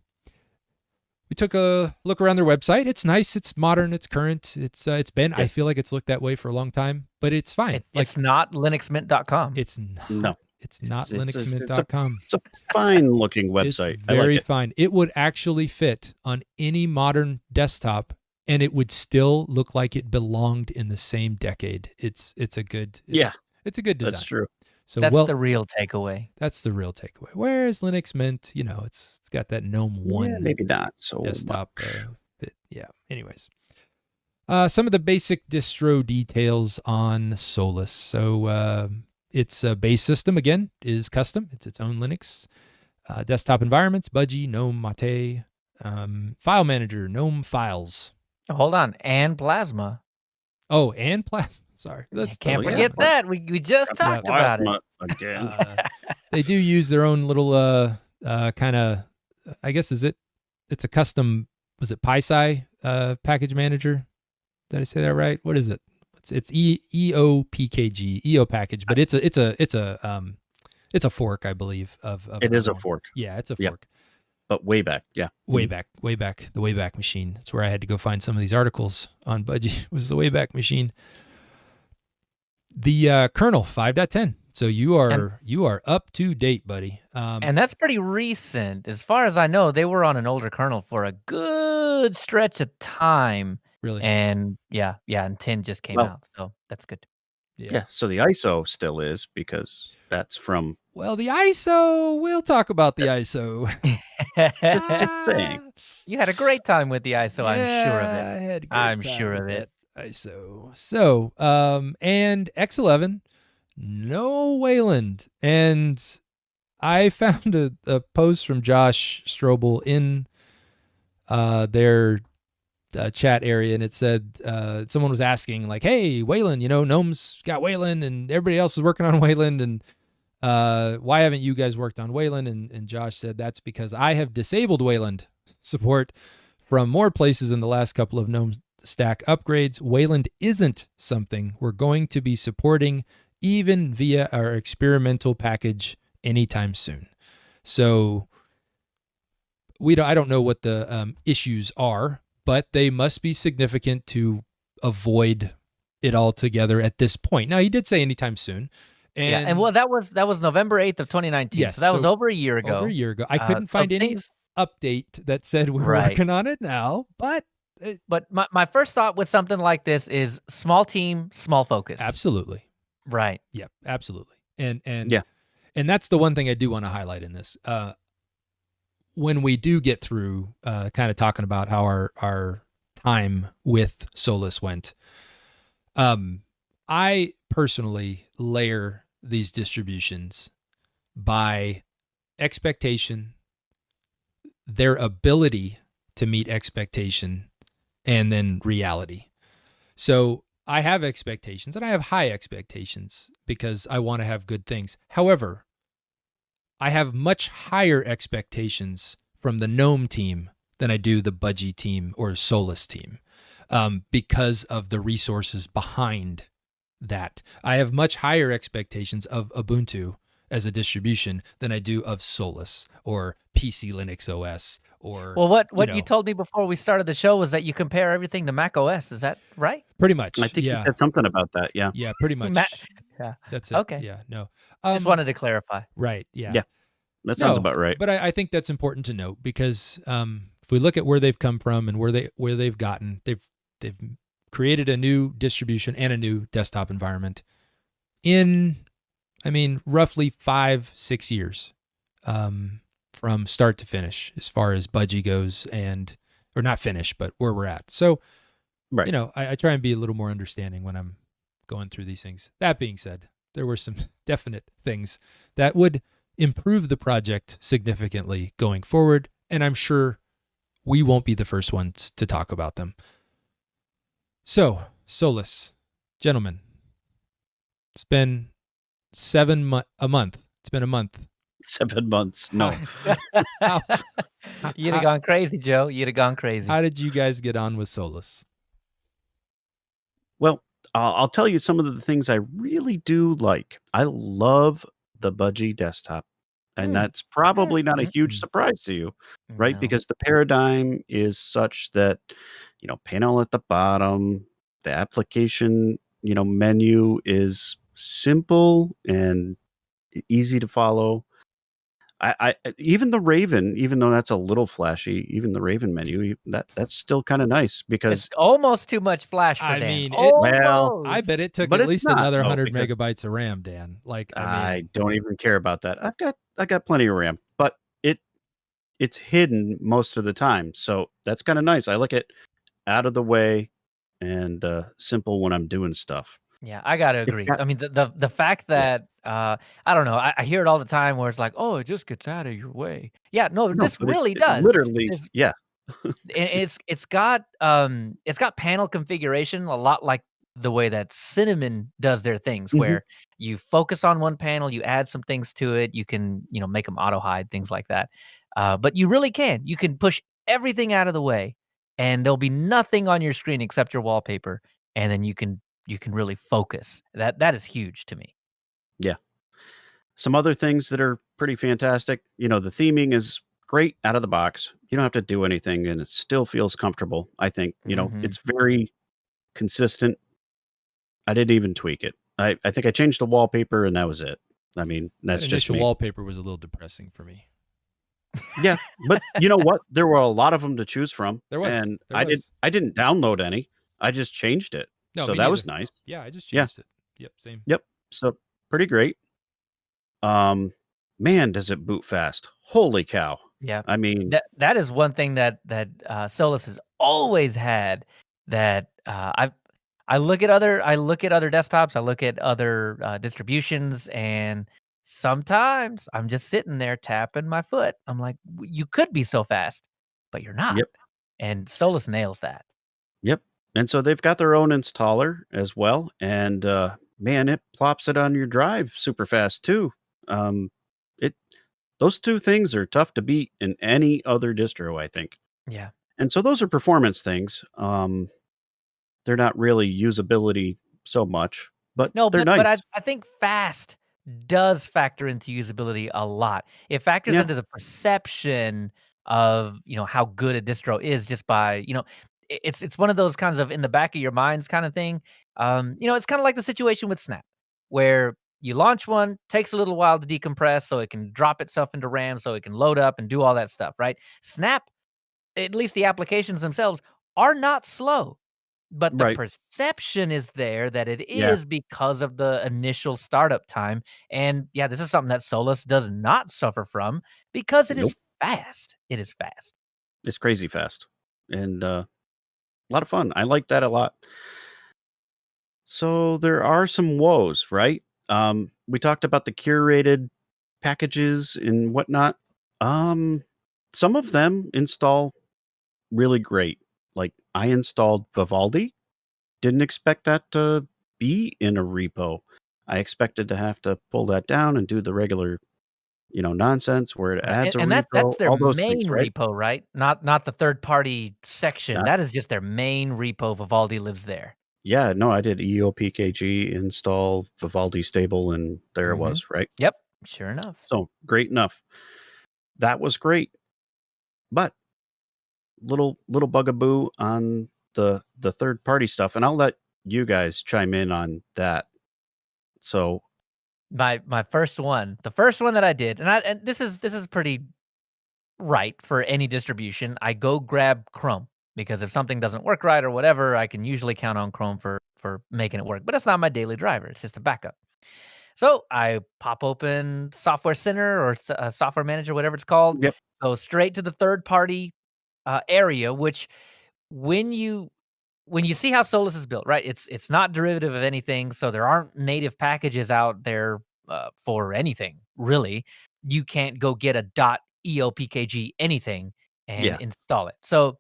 took a look around their website. It's nice. It's modern. It's current. It's been. Yes. I feel like it's looked that way for a long time, but it's fine. It's not linuxmint.com. It's not. No. It's not linuxmint.com. It's a fine-looking website. It's very fine. It would actually fit on any modern desktop, and it would still look like it belonged in the same decade. It's a good It's a good design. That's true. So that's the real takeaway. That's the real takeaway. Whereas Linux Mint, it's got that GNOME 1 maybe not so desktop bit. Yeah. Anyways. Some of the basic distro details on Solus. So its base system, again, is custom. It's its own Linux. Desktop environments, Budgie, GNOME, Mate. File manager, GNOME Files. Hold on. And Plasma. Oh, and Plasma. Sorry. Can't forget that. We just talked about it. Again. They do use their own little kind of, I guess, it's a custom, was it PySci package manager? Did I say that right? What is it? It's eopkg, EO package, but it's a fork, I believe. It is a fork. Yeah, it's a fork. But way back, yeah. Way back, the Wayback Machine. That's where I had to go find some of these articles on Budgie, was the Wayback Machine. The kernel 5.10. So you are up to date, buddy. And that's pretty recent. As far as I know, they were on an older kernel for a good stretch of time. Really? And and 10 just came out. So that's good. Yeah. So the ISO still is, because that's from... Well, the ISO, we'll talk about the ISO. just saying. You had a great time with the ISO, I'm sure of it. I had a great I'm time sure with of it. ISO. So, and X11, no Wayland. And I found a post from Josh Strobel in their chat area, and it said someone was asking, like, hey, Wayland, GNOME's got Wayland and everybody else is working on Wayland, and why haven't you guys worked on Wayland? And Josh said, that's because I have disabled Wayland support from more places in the last couple of GNOME stack upgrades. Wayland isn't something we're going to be supporting even via our experimental package anytime soon. So I don't know what the issues are, but they must be significant to avoid it altogether at this point. Now, he did say anytime soon. And that was November 8th of 2019. Yes, so that was over a year ago. Over a year ago. I couldn't find any update that said we're working on it now, but my first thought with something like this is small team, small focus. Absolutely. Right. Yeah, absolutely. And that's the one thing I do want to highlight in this. When we do get through kind of talking about how our time with Solus went, I personally layer these distributions by expectation, their ability to meet expectation and then reality. So I have expectations, and I have high expectations because I want to have good things. However, I have much higher expectations from the GNOME team than I do the Budgie team or Solus team, because of the resources behind that. I have much higher expectations of Ubuntu as a distribution than I do of Solus or PCLinuxOS or Well, what you told me before we started the show was that you compare everything to Mac OS. Is that right? Pretty much. I think you yeah. said something about that. Yeah. Yeah, pretty much. Yeah. That's it. Okay. Yeah, no. Just wanted to clarify. Right. Yeah. Yeah. That sounds about right. But I think that's important to note because if we look at where they've come from and where they've gotten, they've created a new distribution and a new desktop environment in, I mean, roughly 5-6 years, from start to finish, as far as Budgie goes, or not finish, but where we're at. So, Right. you know, I try and be a little more understanding when I'm going through these things. That being said, there were some definite things that would improve the project significantly going forward, and I'm sure we won't be the first ones to talk about them. So, Solus, gentlemen, it's been a month. It's been a month. 7 months. No. You'd have gone crazy, Joe. You'd have gone crazy. How did you guys get on with Solus? Well, I'll tell you some of the things I really do like. I love the Budgie desktop. And that's probably not a huge surprise to you, right? No. Because the paradigm is such that, panel at the bottom, the application, menu is simple and easy to follow. I even the Raven, even though that's a little flashy, even the Raven menu, that's still kind of nice because it's almost too much flash for I Dan. mean, Almost. I bet it took But at it's least not, another though, 100 because megabytes of RAM, Dan. Like, I don't even care about that. I got plenty of RAM, but it's hidden most of the time. So that's kind of nice. I like it out of the way and simple when I'm doing stuff. Yeah, I gotta agree. I mean, the fact that I don't know, I hear it all the time where it's like, oh, it just gets out of your way. Yeah, no, this but really it does. literally, yeah. And it's got panel configuration a lot like the way that Cinnamon does their things, where you focus on one panel, you add some things to it, you can make them auto hide, things like that. But you really you can push everything out of the way, and there'll be nothing on your screen except your wallpaper, and then you can really focus. That is huge to me. Yeah. Some other things that are pretty fantastic. The theming is great out of the box. You don't have to do anything and it still feels comfortable. I think, it's very consistent. I didn't even tweak it. I think I changed the wallpaper and that was it. I mean, that's just initial me. wallpaper was a little depressing for me. Yeah, but you know what? There were a lot of them to choose from. There was. And I didn't download any. I just changed it. No, so that was nice. Yeah, I just changed it. Yep, same. Yep. So pretty great. Man, does it boot fast. Holy cow. Yeah. I mean, that is one thing that Solus has always had, that I look at other desktops, I look at other distributions, and sometimes I'm just sitting there tapping my foot. I'm like, you could be so fast, but you're not. Yep. And Solus nails that. Yep. And so they've got their own installer as well. And man, it plops it on your drive super fast too. Those two things are tough to beat in any other distro, I think. Yeah. And so those are performance things. They're not really usability so much, but they're nice. But I think fast does factor into usability a lot. It factors into the perception of how good a distro is just by it's one of those kinds of in the back of your minds kind of thing. It's kind of like the situation with Snap, where you launch one, takes a little while to decompress so it can drop itself into RAM, so it can load up and do all that stuff, right? Snap, at least the applications themselves, are not slow. But the perception is there that it is because of the initial startup time. And yeah, this is something that Solus does not suffer from because it is fast. It is fast. It's crazy fast. And a lot of fun. I like that a lot. So there are some woes, right? We talked about the curated packages and whatnot. some of them install really great. Like I installed Vivaldi. Didn't expect that to be in a repo. I expected to have to pull that down and do the regular, nonsense where it Right, adds a and repo, that's their all those things, main right? repo, right? Not the third-party section. Yeah. That is just their main repo. Vivaldi lives there. Yeah, no, I did eopkg install Vivaldi stable, and there it was, right? Yep, sure enough. So great enough. That was great. But little bugaboo on the third party stuff, and I'll let you guys chime in on that. So My first one, the first one that I did, and this is pretty right for any distribution. I go grab Chrome because if something doesn't work right or whatever, I can usually count on Chrome for making it work. But it's not my daily driver; it's just a backup. So I pop open Software Center or Software Manager, whatever it's called. yep. Go straight to the third party area, which when you see how Solus is built, right? It's not derivative of anything, so there aren't native packages out there for anything really. You can't go get a .eopkg anything and Yeah. install it. So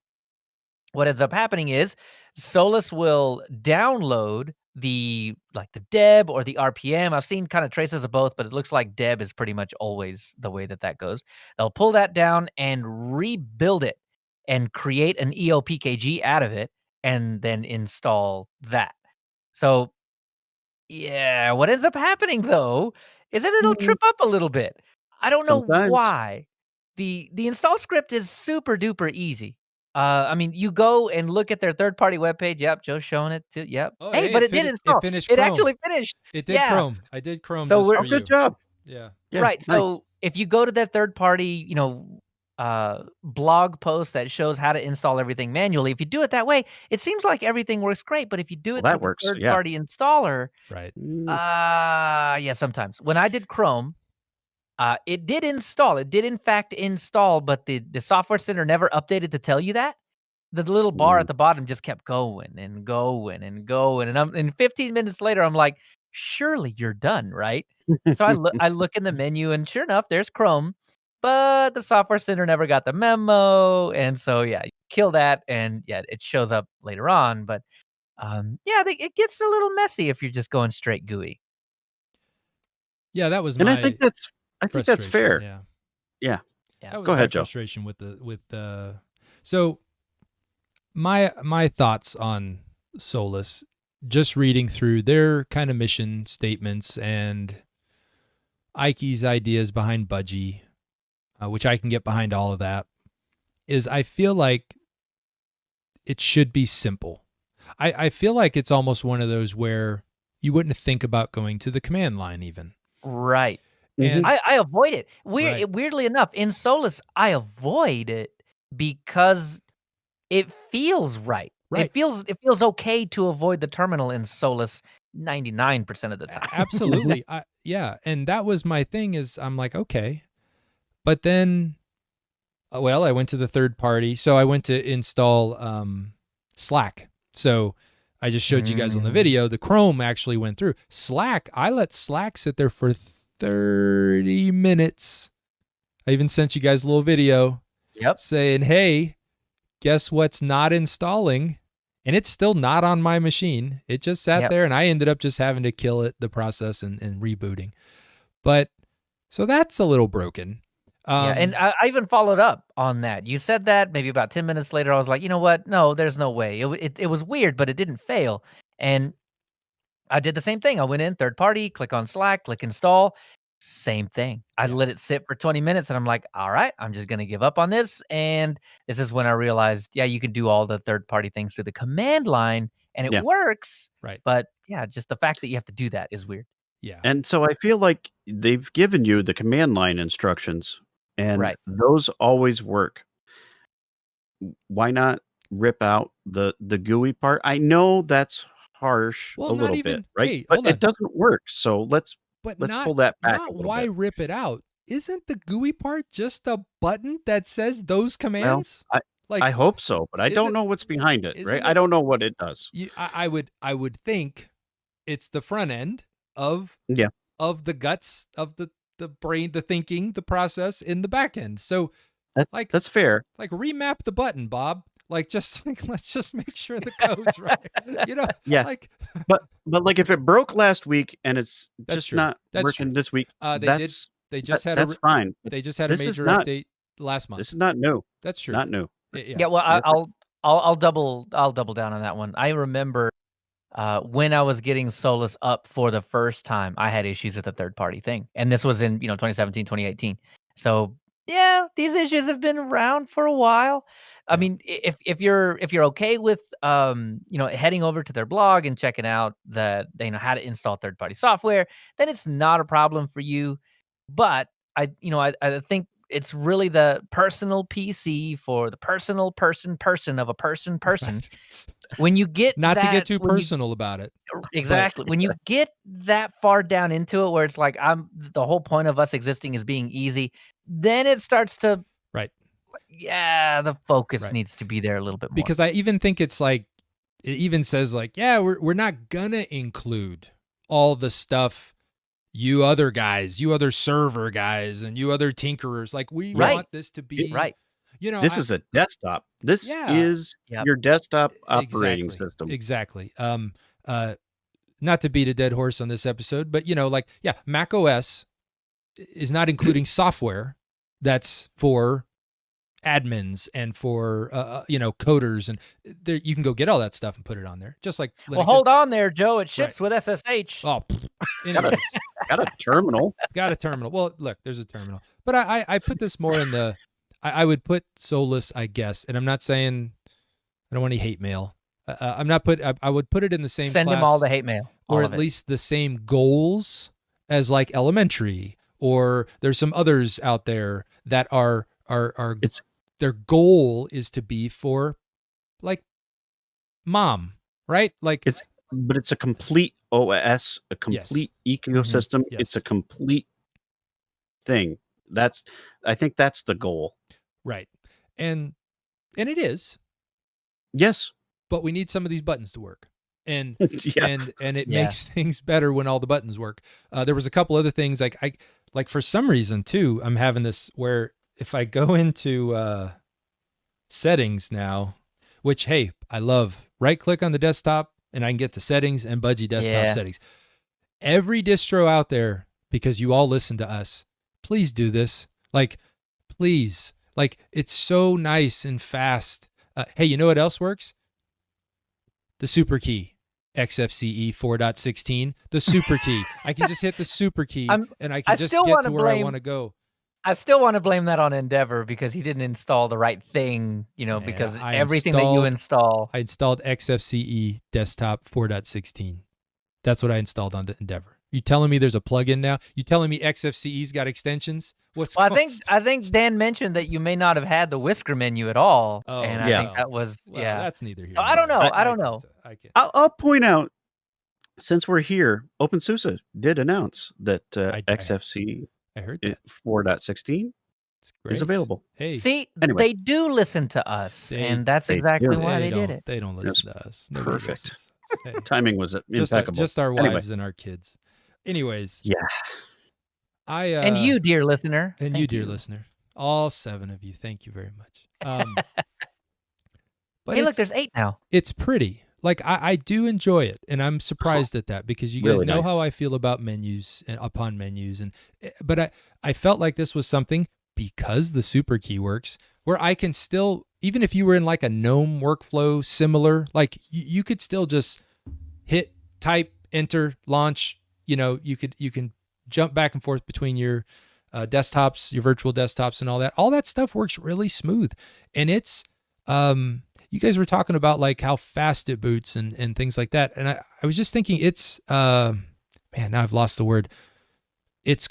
what ends up happening is Solus will download the deb or the RPM. I've seen kind of traces of both, but it looks like deb is pretty much always the way that goes. They'll pull that down and rebuild it and create an eopkg out of it and then install that. So yeah, what ends up happening though is that it'll trip up a little bit. I don't know Sometimes. why. The install script is super duper easy. I mean, you go and look at their third-party webpage. Yep, Joe's showing it too. Yep. Oh, Hey, hey, but it did it install. finished It Chrome. actually finished. It did Yeah. Chrome. I did Chrome So just we're- for Oh, you. good job. Yeah. Yeah, right. nice. So if you go to their third-party, blog post that shows how to install everything manually, if you do it that way, it seems like everything works great. But if you do Well, it that through the works, yeah. third-party installer, Right. yeah, sometimes. When I did Chrome, it did install. It did in fact install, but the Software Center never updated to tell you that. The little bar at the bottom just kept going and going and going, and 15 minutes later, I'm like, surely you're done, right? So I look in the menu, and sure enough, there's Chrome, but the Software Center never got the memo, and so yeah, kill that, and yeah, it shows up later on, but yeah, it gets a little messy if you're just going straight GUI. Yeah, that was And my I think that's frustration. fair. Yeah. Yeah. That was Go my ahead, Joe. frustration with so my thoughts on Solus, just reading through their kind of mission statements and Ikey's ideas behind Budgie, which I can get behind all of that, is I feel like it should be simple. I feel like it's almost one of those where you wouldn't think about going to the command line even. Right. And I avoid it. Right. Weirdly enough, in Solus, I avoid it because it feels right. Right. It feels okay to avoid the terminal in Solus 99% of the time. Absolutely. Yeah. And that was my thing is I'm like, okay. But then, well, I went to the third party. So I went to install Slack. So I just showed you guys on the video. The Chrome actually went through. Slack, I let Slack sit there for 30 minutes. I even sent you guys a little video saying, hey, guess what's not installing? And it's still not on my machine. It just sat there, and I ended up just having to kill it, the process, and rebooting. But so that's a little broken. Yeah, and I even followed up on that. You said that maybe about 10 minutes later, I was like, you know what? No, there's no way. It was weird, but it didn't fail. And I did the same thing. I went in third party, click on Slack, click install. Same thing. I let it sit for 20 minutes and I'm like, all right, I'm just going to give up on this. And this is when I realized, yeah, you can do all the third party things through the command line and it works. Right. But yeah, just the fact that you have to do that is weird. Yeah. And so I feel like they've given you the command line instructions, and those always work. Why not rip out the GUI part? I know that's harsh a little bit, right? Hey, but it doesn't work. So let's pull that back a little why bit. rip it out? Isn't the GUI part just a button that says those commands? Well, I hope so, but I don't know what's behind it, right? I don't know what it does. I would think it's the front end of the guts of the brain, the thinking, the process in the back end. So That's fair. Like remap the button, Bob. Like just let's just make sure the code's right. Yeah. Like But like if it broke last week and it's That's just true. not That's working true. this week, that's fine. They just had a This is major not- update last month. This is not new. That's true. Not new. Yeah, well, I'll double down on that one. I remember when I was getting Solus up for the first time, I had issues with the third-party thing, and this was in 2017, 2018. So yeah, these issues have been around for a while. I mean, if you're okay with heading over to their blog and checking out that they know how to install third-party software, then it's not a problem for you. But I think it's really the personal PC for the personal person of a person. When you get Not to that, get too personal about it. exactly. When you get that far down into it, where it's like the whole point of us existing is being easy, then it starts to the focus needs to be there a little bit more. Because I even think it's like it even says like, yeah, we're not gonna include all the stuff you other guys, you other server guys, and you other tinkerers. Like we want this to be right. This is a desktop. This is your desktop operating system. Exactly. Not to beat a dead horse on this episode, but Mac OS is not including software that's for admins and for coders, and you can go get all that stuff and put it on there, just like Linux. Well, hold on there, Joe. It ships with SSH. Oh, anyways. Got a terminal. Got a terminal. Well, look, there's a terminal, but I put this more in the. I would put Solus, I guess, and I'm not saying I don't want any hate mail. I would put it in the same. Send class, him all the hate mail, or at least the same goals as like elementary, or there's some others out there that are their goal is to be for like mom, right? Like but it's a complete OS, a complete ecosystem. Yes. It's a complete thing. I think that's the goal. Right. And it is. Yes. But we need some of these buttons to work. And and it makes things better when all the buttons work. There was a couple other things like for some reason too, I'm having this where if I go into settings now, which hey, I love, right click on the desktop and I can get to settings and Budgie desktop settings. Every distro out there, because you all listen to us, please do this. Like, please. Like, it's so nice and fast. Hey, you know what else works? The super key. XFCE 4.16. The super key. I can just hit the super key and I can just get to where I want to go. I still want to blame that on Endeavor because he didn't install the right thing, because everything that you install. I installed XFCE Desktop 4.16. That's what I installed on Endeavor. You telling me there's a plugin now? You telling me XFCE's got extensions? I think Dan mentioned that you may not have had the whisker menu at all, and I think that was that's neither here. So I don't know. I don't know. I'll point out, since we're here, OpenSUSE did announce that XFCE 4.16 is available. Hey, see, they do listen to us, and that's exactly why they did it. They don't listen to us. Nobody Perfect. listens. Hey. Timing was impeccable. Just our wives and our kids. Anyways, and you, dear listener, and you, dear listener, all 7 of you, thank you very much. But hey, look, there's 8 now. It's pretty. Like I do enjoy it, and I'm surprised at that because you guys really know how I feel about menus and upon menus, but I felt like this was something because the super key works where I can still, even if you were in like a GNOME workflow similar, like you could still just hit type enter launch. You can jump back and forth between your desktops, your virtual desktops, and all that. All that stuff works really smooth, and it's you guys were talking about like how fast it boots and things like that, and I was just thinking it's now I've lost the word. It's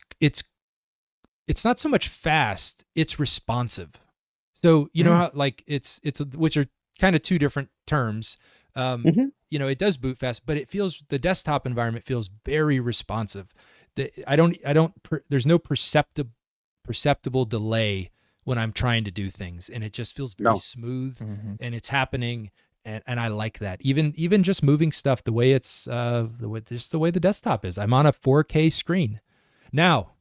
not so much fast; it's responsive. So you know how like it's which are kind of two different terms. It does boot fast, but the desktop environment feels very responsive. There's no perceptible delay when I'm trying to do things, and it just feels very smooth and it's happening. And I like that. Even just moving stuff the way it's the way the desktop is. I'm on a 4K screen. Now,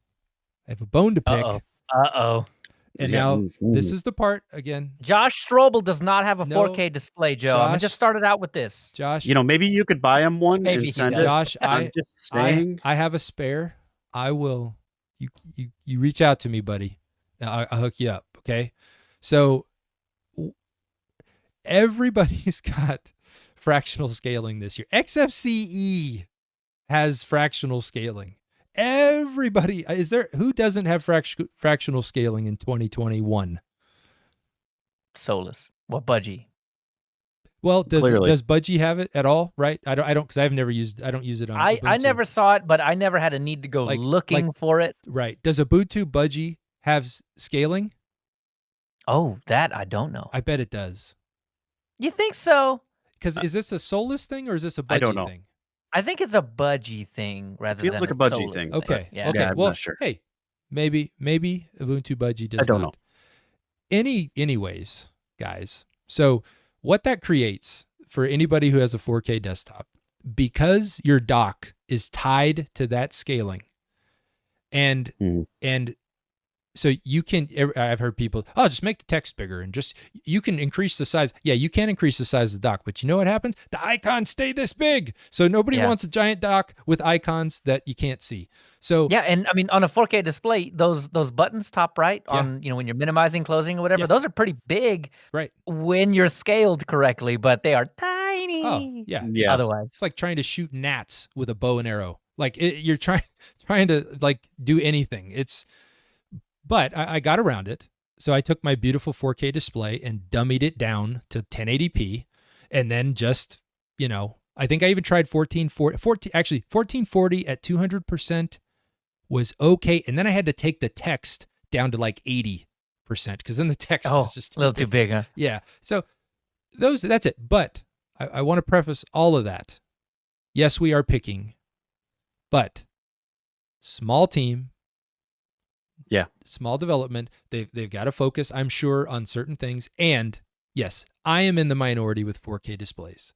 I have a bone to pick. Uh-oh. And Yeah, now this is the part again. Josh Strobel does not have a No, 4K display, Joe. I'm gonna just start it out with this. Josh, maybe you could buy him one Maybe and he send does. it. Josh, I'm just saying. I have a spare. I will. You reach out to me, buddy. I'll hook you up. Okay. So everybody's got fractional scaling this year. XFCE has fractional scaling. Everybody who doesn't have fractional scaling in 2021? Solus. What Budgie? Well, does Clearly. Budgie have it at all? Right? I don't because I don't use it on I Ubuntu. never saw it, but I never had a need to go looking for it. Right. Does Ubuntu Budgie have scaling? Oh, that I don't know. I bet it does. You think so? Because is this a Solus thing or is this a Budgie I don't know. thing? I think it's a Budgie thing rather Feels than like a Budgie Solus thing. Okay. Yeah. Okay. Yeah, I'm well, not sure. hey, maybe Ubuntu Budgie does I don't not. know. Anyways, guys. So what that creates for anybody who has a 4K desktop, because your dock is tied to that scaling, and so you can, I've heard people, just make the text bigger and you can increase the size. Yeah, you can increase the size of the dock, but you know what happens? The icons stay this big. So nobody wants a giant dock with icons that you can't see. So yeah, and I mean on a 4K display, those buttons top right on when you're minimizing, closing, or whatever, those are pretty big, right? When you're scaled correctly, but they are tiny. Oh, yeah. Otherwise, it's like trying to shoot gnats with a bow and arrow. Like you're trying to like do anything. But I got around it. So I took my beautiful 4K display and dummied it down to 1080p, and then just I think I even tried 1440 at 200%. Was okay, and then I had to take the text down to like 80% because then the text was just a little too big, huh? Yeah. So that's it. But I want to preface all of that. Yes, we are picking, but small team. Yeah. Small development. They've got to focus, I'm sure, on certain things. And yes, I am in the minority with 4K displays.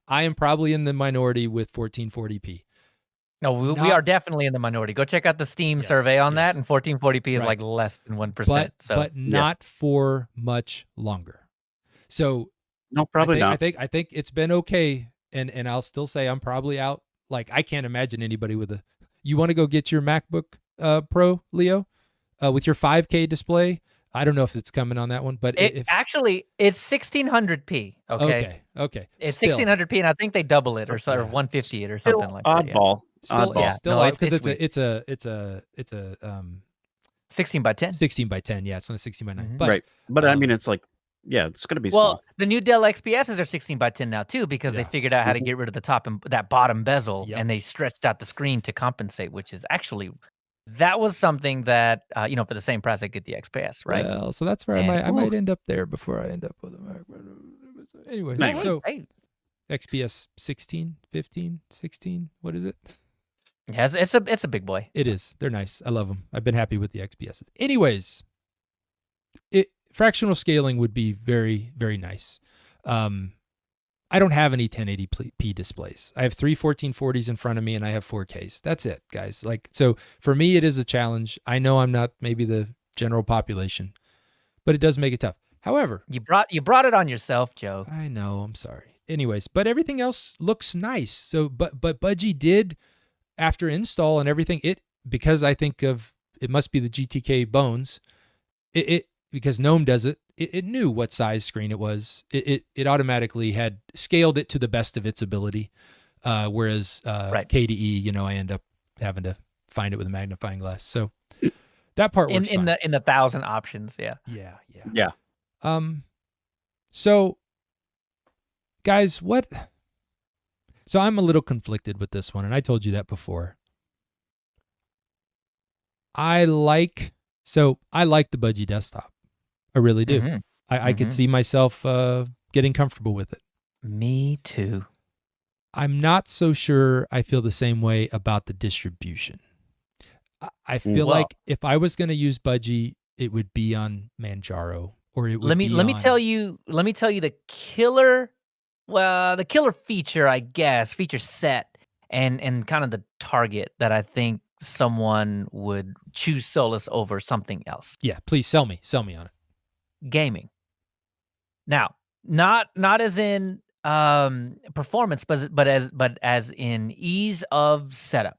I am probably in the minority with 1440p. No, we are definitely in the minority. Go check out the Steam survey on that, and 1440p is like less than 1%. But not for much longer. So no, probably not. I think it's been okay, and I'll still say I'm probably out. Like I can't imagine anybody with a. You want to go get your MacBook Pro, Leo, with your 5K display? I don't know if it's coming on that one, but actually it's 1600p. Okay. It's 1600p, and I think they double it or 150 it or something like that. Oddball. Still because it's a 16 by 10. 16 by 10, yeah, it's not 16 by 9. Mm-hmm. But, right, but I mean, it's like, yeah, it's going to be small. Well, the new Dell XPSs are 16 by 10 now too, because they figured out how to get rid of the top and that bottom bezel, and they stretched out the screen to compensate, which is actually that was something that for the same price I get the XPS, right? Well, so that's where I might end up there before I end up with a Mac. Anyway, so XPS 16, 15, 16, what is it? Yes, it's a big boy. It is. They're nice. I love them. I've been happy with the XPSs. Anyways, fractional scaling would be very, very nice. I don't have any 1080p displays. I have 3 1440s in front of me, and I have 4Ks. That's it, guys. Like, so for me, it is a challenge. I know I'm not maybe the general population, but it does make it tough. However, you brought it on yourself, Joe. I know. I'm sorry. Anyways, but everything else looks nice. So, but Budgie did, after install and everything, because I think of it must be the GTK bones. Because GNOME does it. It knew what size screen it was. It automatically had scaled it to the best of its ability. Whereas KDE, I end up having to find it with a magnifying glass. So that part works in the 1,000 options. Yeah. So guys, so I'm a little conflicted with this one, and I told you that before. I like the Budgie desktop. I really do. Mm-hmm. I could see myself getting comfortable with it. Me too. I'm not so sure I feel the same way about the distribution. I feel like if I was going to use Budgie, it would be on Manjaro, or it would let me tell you the killer feature, I guess, feature set and kind of the target that I think someone would choose Solus over something else. Yeah, please sell me on it. Gaming. Now, not as in performance, but as in ease of setup.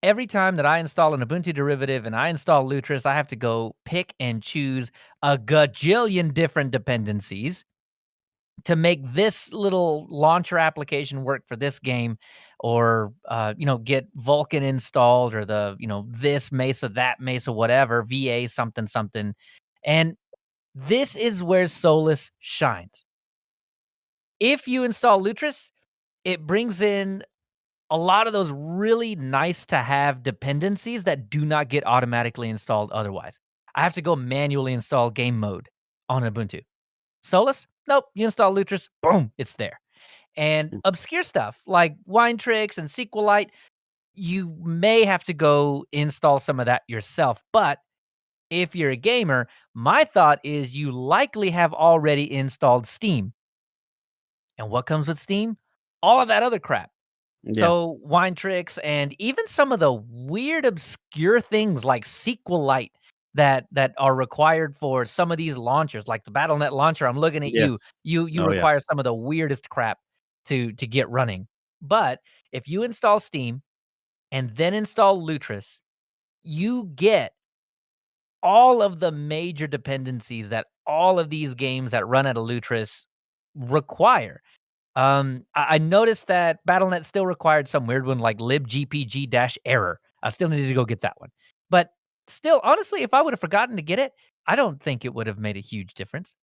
Every time that I install an Ubuntu derivative and I install Lutris, I have to go pick and choose a gajillion different dependencies to make this little launcher application work for this game, or get Vulkan installed, or this Mesa, that Mesa, whatever, VA something something. And this is where Solus shines. If you install Lutris, it brings in a lot of those really nice to have dependencies that do not get automatically installed otherwise. I have to go manually install game mode on Ubuntu. Solus? Nope. You install Lutris, boom, it's there. And obscure stuff like Wine Tricks and SQLite, you may have to go install some of that yourself. But if you're a gamer, my thought is you likely have already installed Steam. And what comes with Steam? All of that other crap. Yeah. So Wine Tricks and even some of the weird obscure things like SQLite that are required for some of these launchers, like the BattleNet launcher. I'm looking at Yes. you Oh, yeah. require some of the weirdest crap to get running. But if you install Steam and then install Lutris, you get all of the major dependencies that all of these games that run at a Lutris require. I noticed that BattleNet still required some weird one like libgpg-error. I still needed to go get that one. But still, honestly, if I would have forgotten to get it, I don't think it would have made a huge difference.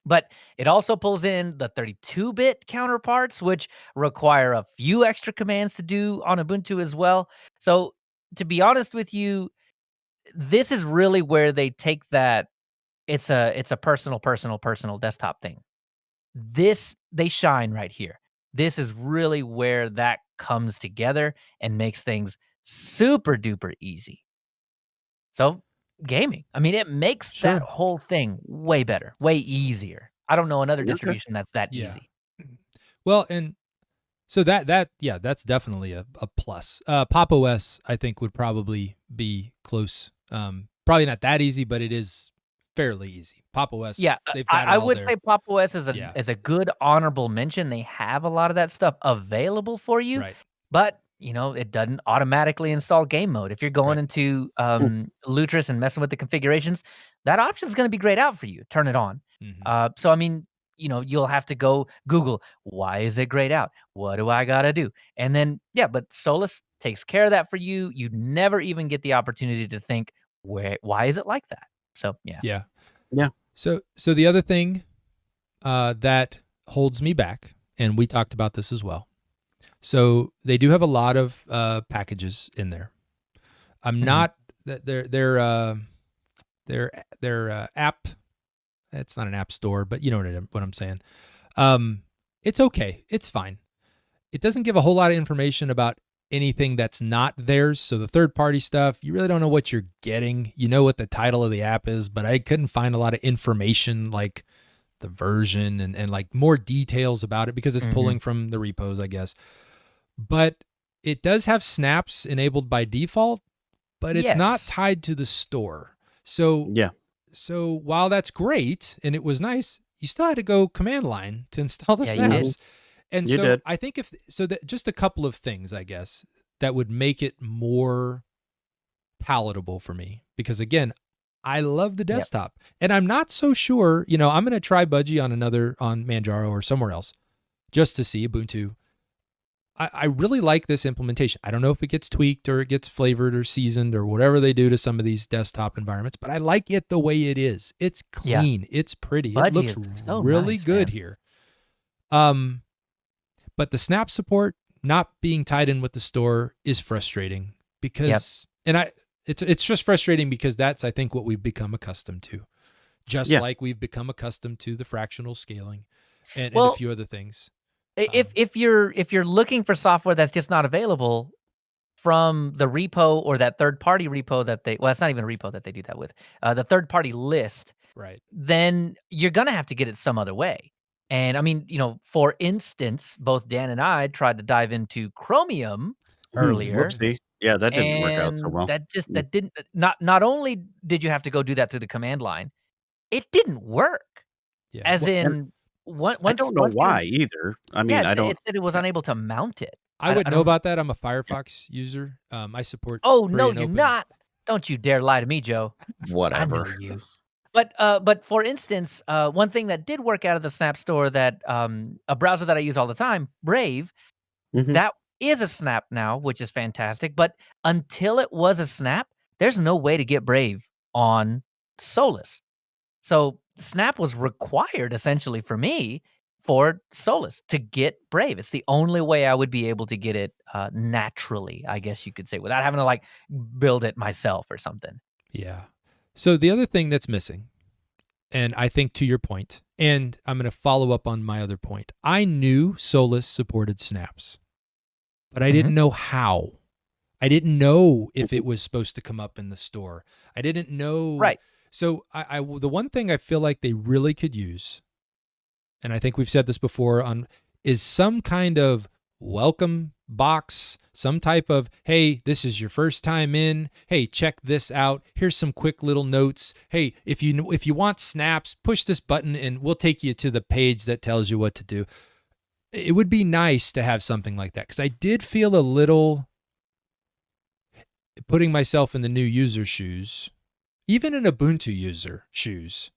But it also pulls in the 32-bit counterparts, which require a few extra commands to do on Ubuntu as well. So to be honest with you, this is really where they take that it's a personal desktop thing. They shine right here. This is really where that comes together and makes things super duper easy. So gaming, I mean, it makes that whole thing way better, way easier. I don't know another distribution that's that easy. Well, and so that's definitely a plus. Pop! OS, I think, would probably be close. Probably not that easy, but it is fairly easy. Pop! OS, yeah, they've got I would say Pop! OS is a good honorable mention. They have a lot of that stuff available for you, right? But it doesn't automatically install game mode. If you're going into Lutris and messing with the configurations, that option is going to be grayed out for you. Turn it on. So I mean, you'll have to go Google, why is it grayed out? What do I got to do? And then, but Solus takes care of that for you. You never even get the opportunity to think, why is it like that? So, Yeah. Yeah. So the other thing that holds me back, and we talked about this as well. So they do have a lot of packages in there. I'm not their app. It's not an app store, but you know what I'm saying. It's okay. It's fine. It doesn't give a whole lot of information about anything that's not theirs. So the third-party stuff, you really don't know what you're getting. You know what the title of the app is, but I couldn't find a lot of information like the version and like more details about it because it's pulling from the repos, I guess. But it does have snaps enabled by default, but it's not tied to the store. So So while that's great and it was nice, you still had to go command line to install the snaps. And so I think that just a couple of things, I guess, that would make it more palatable for me. Because again, I love the desktop. And I'm not so sure, I'm going to try Budgie on Manjaro or somewhere else just to see Ubuntu. I really like this implementation. I don't know if it gets tweaked or it gets flavored or seasoned or whatever they do to some of these desktop environments, but I like it the way it is. It's clean. It's pretty. Budgie it looks so really nice, good man. here. But the snap support not being tied in with the store is frustrating because, it's just frustrating because that's, I think, what we've become accustomed to. Just like we've become accustomed to the fractional scaling and a few other things. If you're looking for software that's just not available from the repo or that third-party repo it's not even a repo that they do that with, the third-party list, right? Then you're gonna have to get it some other way. And I mean, for instance, both Dan and I tried to dive into Chromium earlier. Whoopsie. Yeah, that didn't work out so And well. that didn't not only did you have to go do that through the command line, it didn't work. Yeah. As Well, in, I don't know once you why either. I mean, I don't. it said it was unable to mount it. I wouldn't I know don't. about that. I'm a Firefox user. I support Oh, free no, and you're open. not. Don't you dare lie to me, Joe. I Whatever. know you. But for instance, one thing that did work out of the Snap Store that a browser that I use all the time, Brave, Mhm. that is a Snap now, which is fantastic. But until it was a Snap, there's no way to get Brave on Solus. So Snap was required essentially for me for Solus to get Brave. It's the only way I would be able to get it naturally, I guess you could say, without having to like build it myself or something. Yeah. So the other thing that's missing, and I think to your point, and I'm going to follow up on my other point. I knew Solus supported snaps, but I didn't know how. I didn't know if it was supposed to come up in the store. I didn't know. Right. So the one thing I feel like they really could use, and I think we've said this before is some kind of welcome box, some type of, hey, this is your first time in. Hey, check this out. Here's some quick little notes. Hey, if you want snaps, push this button and we'll take you to the page that tells you what to do. It would be nice to have something like that, because I did feel a little, putting myself in the new user shoes, even an Ubuntu user shoes,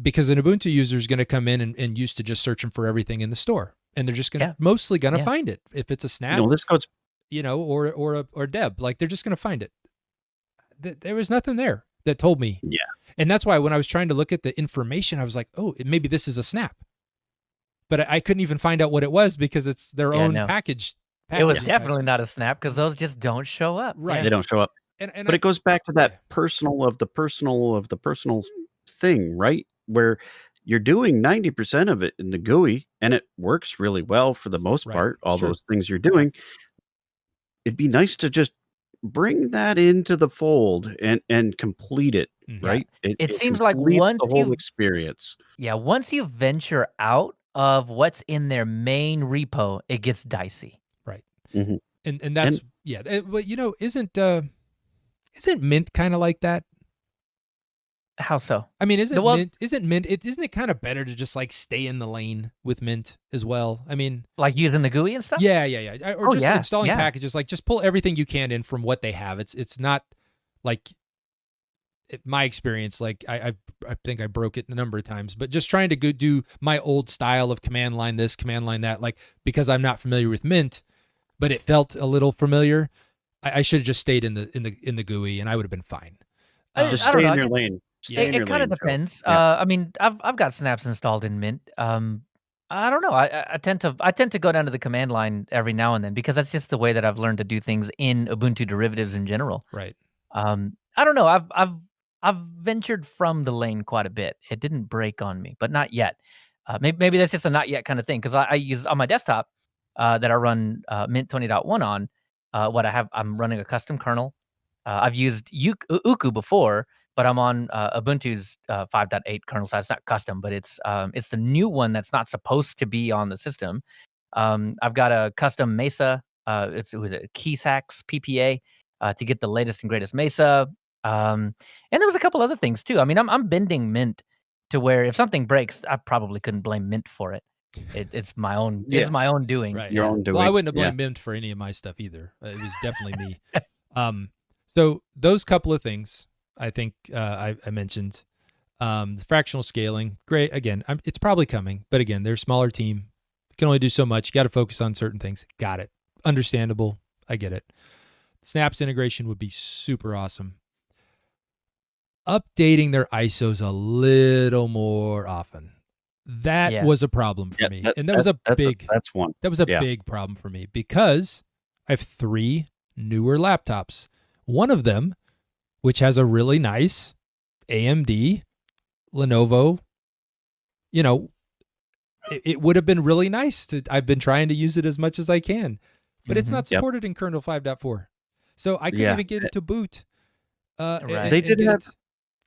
because an Ubuntu user is going to come in and used to just searching for everything in the store, and they're just going to mostly going to find it if it's a Snap, this goes, or Deb, like they're just going to find it. There was nothing there that told me. Yeah, and that's why when I was trying to look at the information, I was like, oh, maybe this is a Snap, but I couldn't even find out what it was because it's their own package. It was definitely not a Snap because those just don't show up. Right, they don't show up. But it goes back to that personal of the personal thing, right? Where you're doing 90% of it in the GUI and it works really well for the most part, all those things you're doing. It'd be nice to just bring that into the fold and complete it, right? It seems like once the whole experience. Yeah, once you venture out of what's in their main repo, it gets dicey. Right. Mm-hmm. And that's but isn't Mint kind of like that? How so? I mean, isn't it kind of better to just like stay in the lane with Mint as well? I mean, like using the GUI and stuff? Yeah. Or just installing packages, like just pull everything you can in from what they have. It's not like my experience, like I think I broke it a number of times, but just trying to go do my old style of command line this, command line that, like because I'm not familiar with Mint, but it felt a little familiar. I should have just stayed in the GUI and I would have been fine. Just stay in your lane. It kind of depends. I mean, I've got snaps installed in Mint. I don't know. I tend to go down to the command line every now and then because that's just the way that I've learned to do things in Ubuntu derivatives in general. Right. I don't know. I've ventured from the lane quite a bit. It didn't break on me, but not yet. Maybe that's just a not yet kind of thing because I use on my desktop that I run Mint 20.1 on. I'm running a custom kernel. I've used Uku before, but I'm on Ubuntu's 5.8 kernel size. It's not custom, but it's the new one that's not supposed to be on the system. I've got a custom Mesa. It was a Keysax PPA to get the latest and greatest Mesa. And there was a couple other things too. I mean, I'm bending Mint to where if something breaks, I probably couldn't blame Mint for it. It's my own. It's my own doing. Right. Your own doing. Well, I wouldn't have blamed Mint for any of my stuff either. It was definitely me. So those couple of things I think I mentioned. The fractional scaling, great. Again, it's probably coming, but again, they're a smaller team. You can only do so much. You got to focus on certain things. Got it. Understandable. I get it. Snaps integration would be super awesome. Updating their ISOs a little more often. That was a problem for me. And that was a big problem for me because I have 3 newer laptops. One of them, which has a really nice AMD, Lenovo, it would have been really nice I've been trying to use it as much as I can, but it's not supported in kernel 5.4. So I couldn't even get it to boot. They did have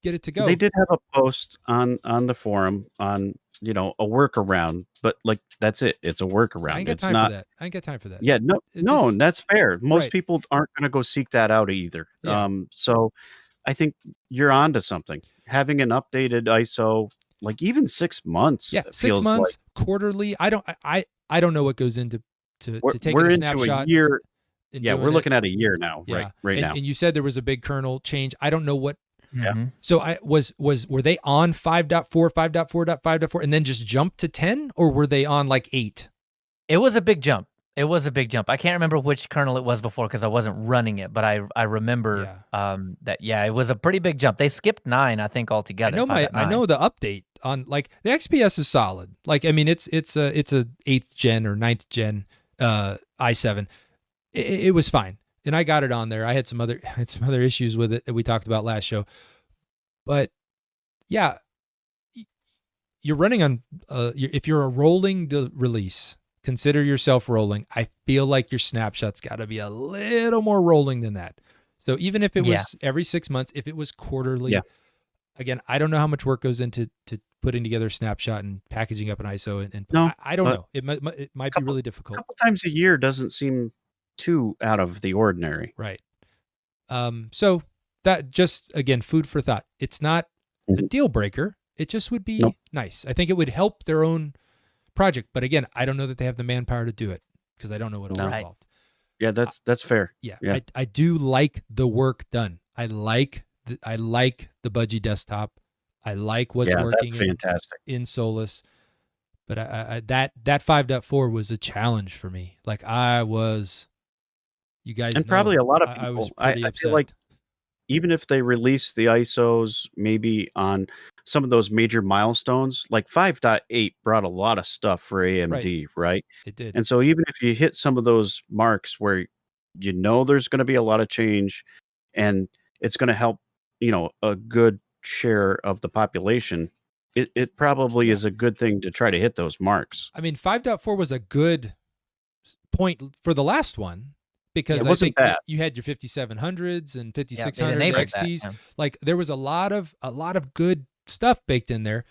get it to go. They did have a post on the forum on, you know, a workaround, but like that's it. It's a workaround. I ain't got It's time not. for that. I ain't got time for that. Yeah, no, It no, just- and that's fair. Most Right. people aren't going to go seek that out either. Yeah. So I think you're onto something. Having an updated ISO, like even 6 months. Yeah, 6 feels months, quarterly. I don't know what goes into to taking we're a into snapshot. a year. and Yeah, doing we're it. looking at a year now. Yeah. Right now. And you said there was a big kernel change. I don't know what. Yeah. Mhm. So were they on 5.4, 5.4.5.4, and then just jumped to 10, or were they on like 8? It was a big jump. It was a big jump. I can't remember which kernel it was before because I wasn't running it, but I remember that it was a pretty big jump. They skipped 9, I think, altogether. I know the update on like the XPS is solid. Like I mean it's a 8th gen or 9th gen i7. It was fine. And I got it on there. I had some other issues with it that we talked about last show. But yeah, you're running on if you're a rolling release, consider yourself rolling. I feel like your snapshot's got to be a little more rolling than that. So even if it was every 6 months, if it was quarterly, again, I don't know how much work goes into putting together a snapshot and packaging up an ISO. And No, I don't know. It might be really A difficult. couple times a year doesn't seem too out of the ordinary. Right. So that just, again, food for thought. It's not a deal breaker. It just would be nice. I think it would help their own project. But again, I don't know that they have the manpower to do it because I don't know what all involved. Yeah, that's fair. Yeah. Yeah. I do like the work done. I like the Budgie desktop. I like what's working that's fantastic. in Solus. But I that 5.4 was a challenge for me. Like you guys And know, probably a lot of I was people. I pretty feel upset. like even if they release the ISOs maybe on some of those major milestones, like 5.8 brought a lot of stuff for AMD, right? It did. And so even if you hit some of those marks where you know there's going to be a lot of change and it's going to help, you know, a good share of the population, it probably is a good thing to try to hit those marks. I mean, 5.4 was a good point for the last one because It I wasn't think bad. you had your 5700s and Yeah, 5600 they enabled XTs. that, yeah. Like there was a lot of good stuff baked in there.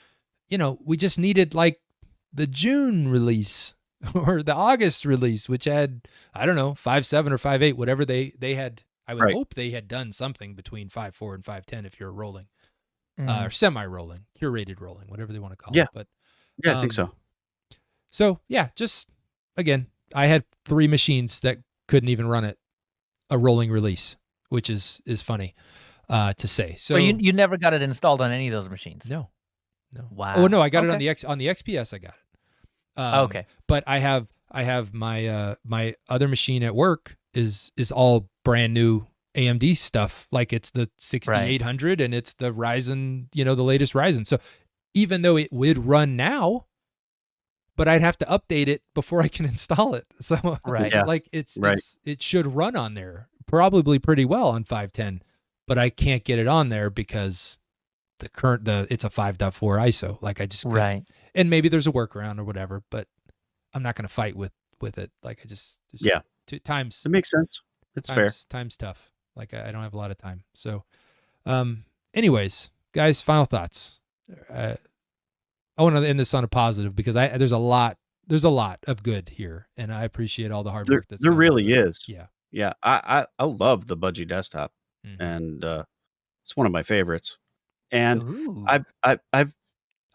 You know, we just needed like the June release or the August release, which had, I don't know, 5.7 or 5.8, whatever they had. I would hope they had done something between 5.4 and 5.10 if you're rolling. Or semi-rolling, curated rolling, whatever they want to call it. But Yeah, I think so. So yeah, just again, I had 3 machines that couldn't even run it a rolling release, which is funny to say. So you never got it installed on any of those machines? No. Wow. Oh no, I got it on the XPS. I got it. Okay. But I have my my other machine at work is all brand new AMD stuff. Like it's the 6800 and it's the Ryzen, you know, the latest Ryzen. So even though it would run now, but I'd have to update it before I can install it. So like it should run on there probably pretty well on 5.10, but I can't get it on there because it's a 5.4 ISO. Like I just couldn't. And maybe there's a workaround or whatever, but I'm not going to fight with it. Like I just times It makes sense. It's fair. Time's tough. Like I don't have a lot of time. So, anyways, guys, final thoughts. I want to end this on a positive because there's a lot of good here, and I appreciate all the hard work that's there gone really into it. is. Yeah. Yeah. I love the Budgie desktop, and it's one of my favorites. And Ooh. I've I'm I'm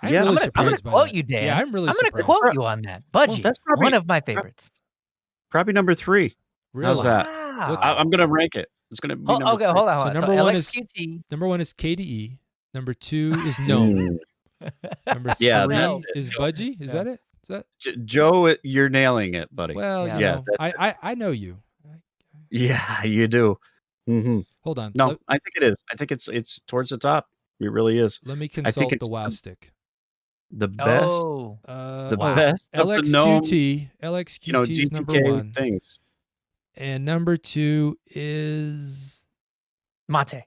really gonna surprised by quote that. you, Dan. Yeah, I'm really I'm gonna surprised. quote you on that. Budgie, that's probably- one of my favorites. probably number 3. Really? How's that? Wow. I'm going to rank it. It's going to be number 3. Hold on. So So number one is LXQT. KDE. Number 2 is GNOME. Number 3 Yeah, is Budgie. Is that it? Is that? Joe, you're nailing it, buddy. Well, Yeah. you Yeah, know, that's I know you. Yeah, you do. Hold on. No, I think it is. I think it's towards the top. It really is. Let me think consult the it's Wow Stick. the best. Oh, The best of the GNOME, LXQT is number GTK 1. things. And number 2 is Mate.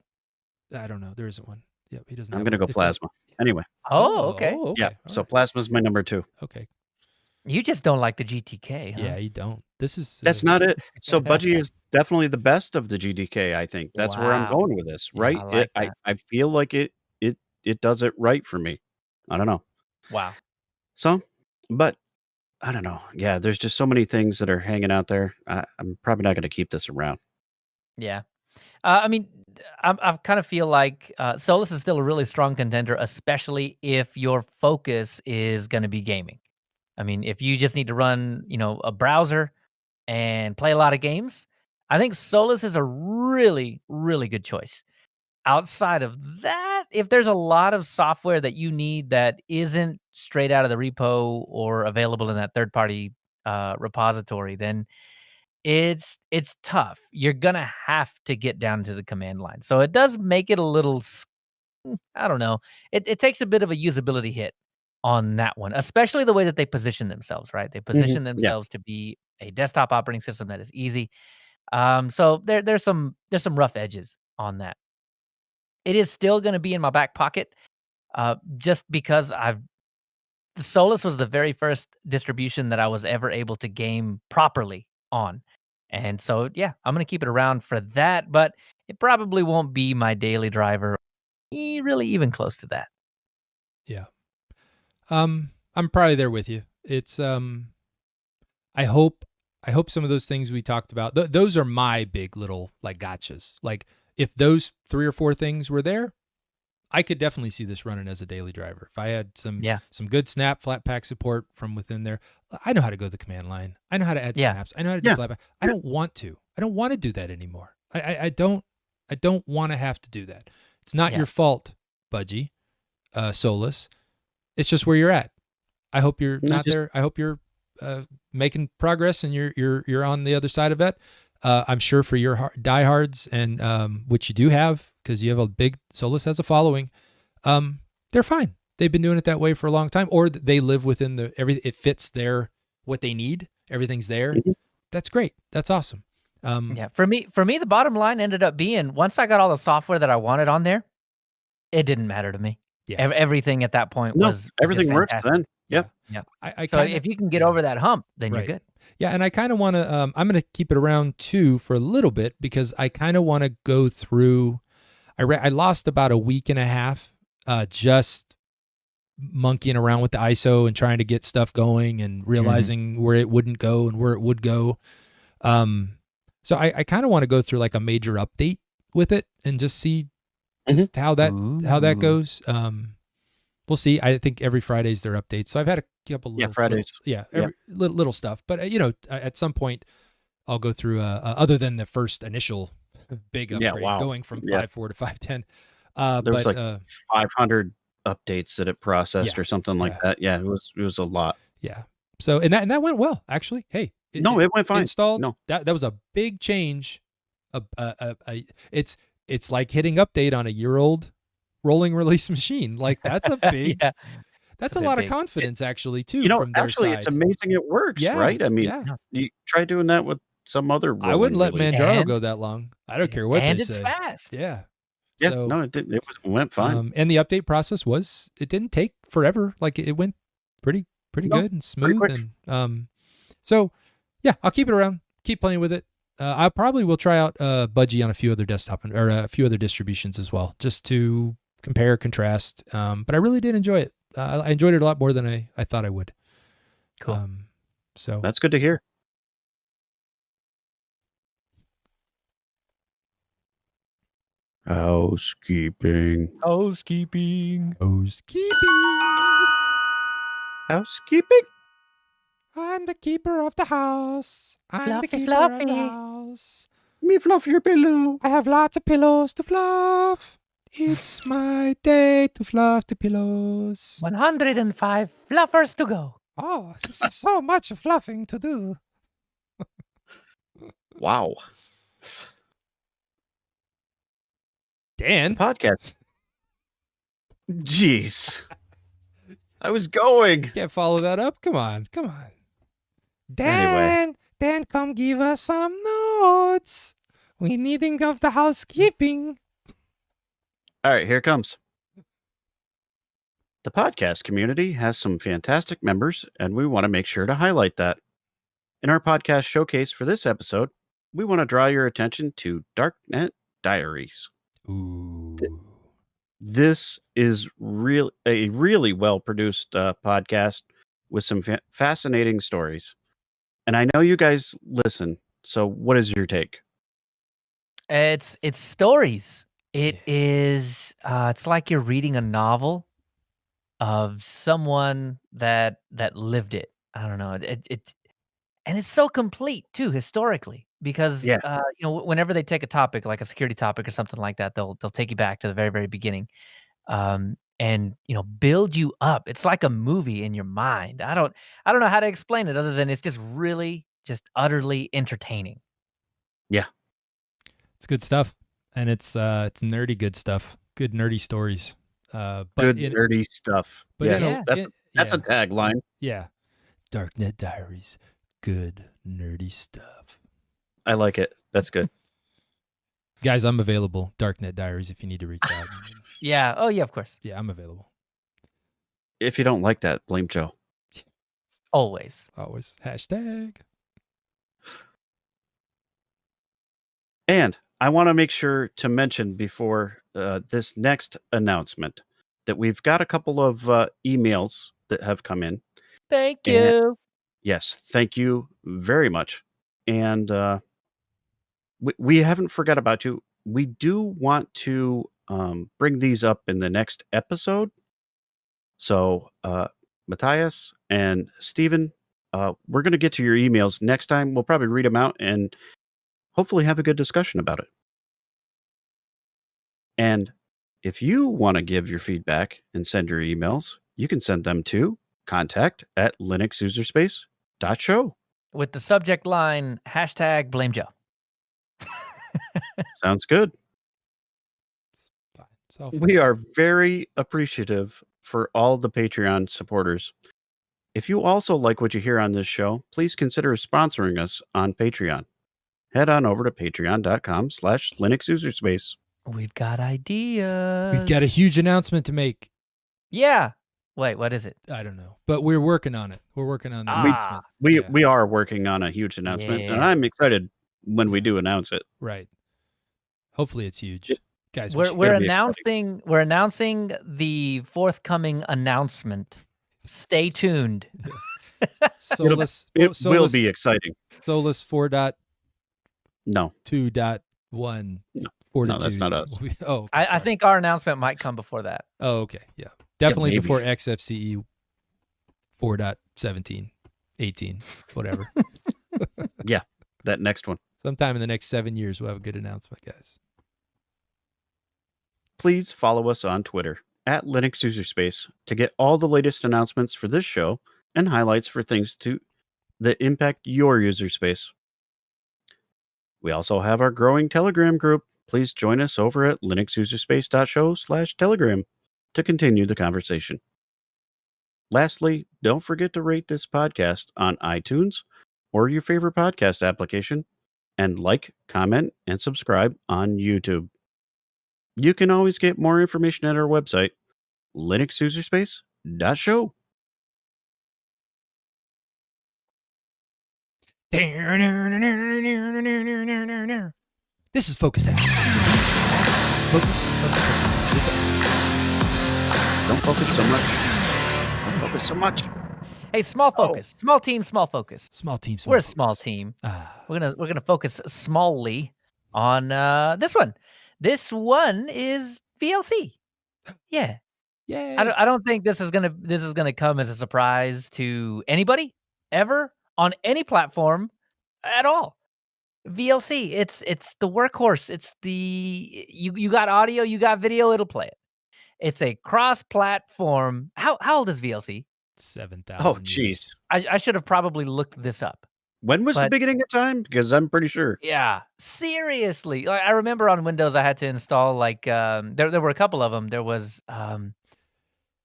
I don't know. There isn't one. Yep, he doesn't. I'm have going to one. go It's a- Plasma. Anyway, Okay. yeah. All So right. Plasma's my number 2. Okay. You just don't like the GTK, huh? Yeah, you don't. This is That's not it. So Budgie is definitely the best of the GDK. I think that's where I'm Wow. going with this. Yeah, Right? I like that. I feel like it it does it right for me. I don't know. Wow. So, but I don't know. Yeah, there's just so many things that are hanging out there. I'm probably not going to keep this around. Yeah. I mean, I kind of feel like Solus is still a really strong contender, especially if your focus is going to be gaming. I mean, if you just need to run, a browser and play a lot of games, I think Solus is a really, really good choice. Outside of that, if there's a lot of software that you need that isn't straight out of the repo or available in that third-party repository, then it's tough. You're gonna have to get down to the command line. So it does make it a little, I don't know. It takes a bit of a usability hit on that one, especially the way that they position themselves, right? They position Yeah. themselves to be a desktop operating system that is easy. So there's some rough edges on that. It is still going to be in my back pocket, just because the Solus was the very first distribution that I was ever able to game properly on. And so, yeah, I'm going to keep it around for that, but it probably won't be my daily driver, really even close to that. Yeah. I'm probably there with you. It's, I hope some of those things we talked about, those are my big little like gotchas. Like if those 3 or 4 things were there, I could definitely see this running as a daily driver. If I had some good snap Flatpak support from within there, I know how to go to the command line. I know how to add snaps. I know how to do Flatpak. I don't want to. I don't want to do that anymore. I don't want to have to do that. It's not your fault, Budgie, Solus. It's just where you're at. I hope you're there. I hope you're making progress and you're on the other side of it. I'm sure for your diehards and which you do have, because you have a big Solus has a following. They're fine. They've been doing it that way for a long time, or they live within it fits what they need. Everything's there. Mm-hmm. That's great. That's awesome. For me, the bottom line ended up being once I got all the software that I wanted on there, it didn't matter to me. Yeah. Everything at that point was everything works then. Yep. Yeah. So if you can get over that hump, then you're good. Yeah, and I kind of want to. I'm going to keep it around too for a little bit because I kind of want to go through. I lost about a week and a half just monkeying around with the ISO and trying to get stuff going and realizing where it wouldn't go and where it would go. So I kind of want to go through like a major update with it and just see how that goes. We'll see. I think every Friday's their updates. So I've had a couple little Fridays. Little stuff. But at some point I'll go through other than the first initial big upgrade going from 5.4 to 5.10. There was like 500 updates that it processed or something like that. Yeah, it was a lot. Yeah. So and that went well actually. Hey, it went fine. Installed. No, that was a big change. It's like hitting update on a year-old rolling release machine. Like that's a big. That's a lot of confidence actually too. From their actually, side. It's amazing it works, right? I mean, you try doing that with some other. I wouldn't let Manjaro go that long. I don't care what they say. And it's fast. Yeah. Yeah. So, no, it didn't. It went fine. And the update process it didn't take forever. Like it went pretty good and smooth. And so yeah, I'll keep it around. Keep playing with it. I probably will try out Budgie on a few other a few other distributions as well, just to compare, contrast. But I really did enjoy it. I enjoyed it a lot more than I thought I would. Cool. So that's good to hear. Housekeeping. I'm the keeper of the house. Me fluff your pillow. I have lots of pillows to fluff. It's my day to fluff the pillows. 105 fluffers to go. Oh, this is so much fluffing to do. Wow. Dan. The podcast. Jeez. I was going. Can't follow that up. Come on. Dan, come give us some notes. We needing of the housekeeping. All right, here it comes. The podcast community has some fantastic members, and we want to make sure to highlight that. In our podcast showcase for this episode, we want to draw your attention to Darknet Diaries. Ooh. This is a really well-produced podcast with some fascinating stories. And I know you guys listen, so what is your take? It's stories. It is. It's like you're reading a novel of someone that lived it. I don't know. And it's so complete too historically because Yeah. whenever they take a topic like a security topic or something like that, they'll take you back to the very beginning, and build you up. It's like a movie in your mind. I don't know how to explain it other than it's just really just utterly entertaining. Yeah. It's good stuff, and it's nerdy good stuff. Good nerdy stories. But Good nerdy stuff. but Yes, that's a tagline. Yeah. Darknet Diaries. Good nerdy stuff. I like it. That's good. Guys, I'm available. Darknet Diaries if you need to reach out. Yeah. Oh yeah, of course. Yeah, I'm available. If you don't like that, blame Joe. Always. Always. Hashtag. And I want to make sure to mention before this next announcement that we've got a couple of emails that have come in. Thank you. Yes, thank you very much. And we haven't forgot about you. We do want to bring these up in the next episode. So, Matthias and Steven, we're going to get to your emails next time. We'll probably read them out and hopefully have a good discussion about it. And if you want to give your feedback and send your emails, you can send them to contact@linuxuserspace.show. With the subject line #blame Joe. Sounds good. So We are very appreciative for all the Patreon supporters. If you also like what you hear on this show, please consider sponsoring us on Patreon. Head on over to patreon.com/linuxuserspace. We've got ideas. we've got a huge announcement to make. Yeah. Wait, what is it? I don't know, but we're working on it. We're working on the Ah. announcement. We are working on a huge announcement, and Yeah. I'm excited when we do announce it. Right. Hopefully it's huge. Guys, We're gonna be announcing the forthcoming announcement. Stay tuned. Solus It will be exciting. Solus 4.2.1 No. fortitude. No, that's not us. Okay, I sorry. think our announcement might come before that. Oh, okay. Yeah. Definitely maybe. before XFCE 4.17, 18, whatever. That next one. Sometime in the next 7 years, we'll have a good announcement, guys. Please follow us on Twitter @LinuxUserspace to get all the latest announcements for this show and highlights for things that impact your user space. We also have our growing Telegram group. Please join us over at linuxuserspace.show/Telegram to continue the conversation. Lastly, don't forget to rate this podcast on iTunes or your favorite podcast application, and like, comment, and subscribe on YouTube. You can always get more information at our website, linuxuserspace.show. This is Focus App. Focus. Don't focus so much. Don't focus so much. Hey, small focus. Small team, small focus. Small team. We're a small team. Ah, We're gonna focus smallly on this one. This one is VLC. Yeah. yay. I don't think this is gonna come as a surprise to anybody ever on any platform at all. VLC, it's the workhorse. It's the you got audio, you got video, it'll play it. It's a cross-platform. How old is VLC? 7,000. Oh, jeez. I should have probably looked this up. When was the But- beginning of time? Because I'm pretty sure. Yeah, seriously. I remember on Windows I had to install like there were a couple of them. There was You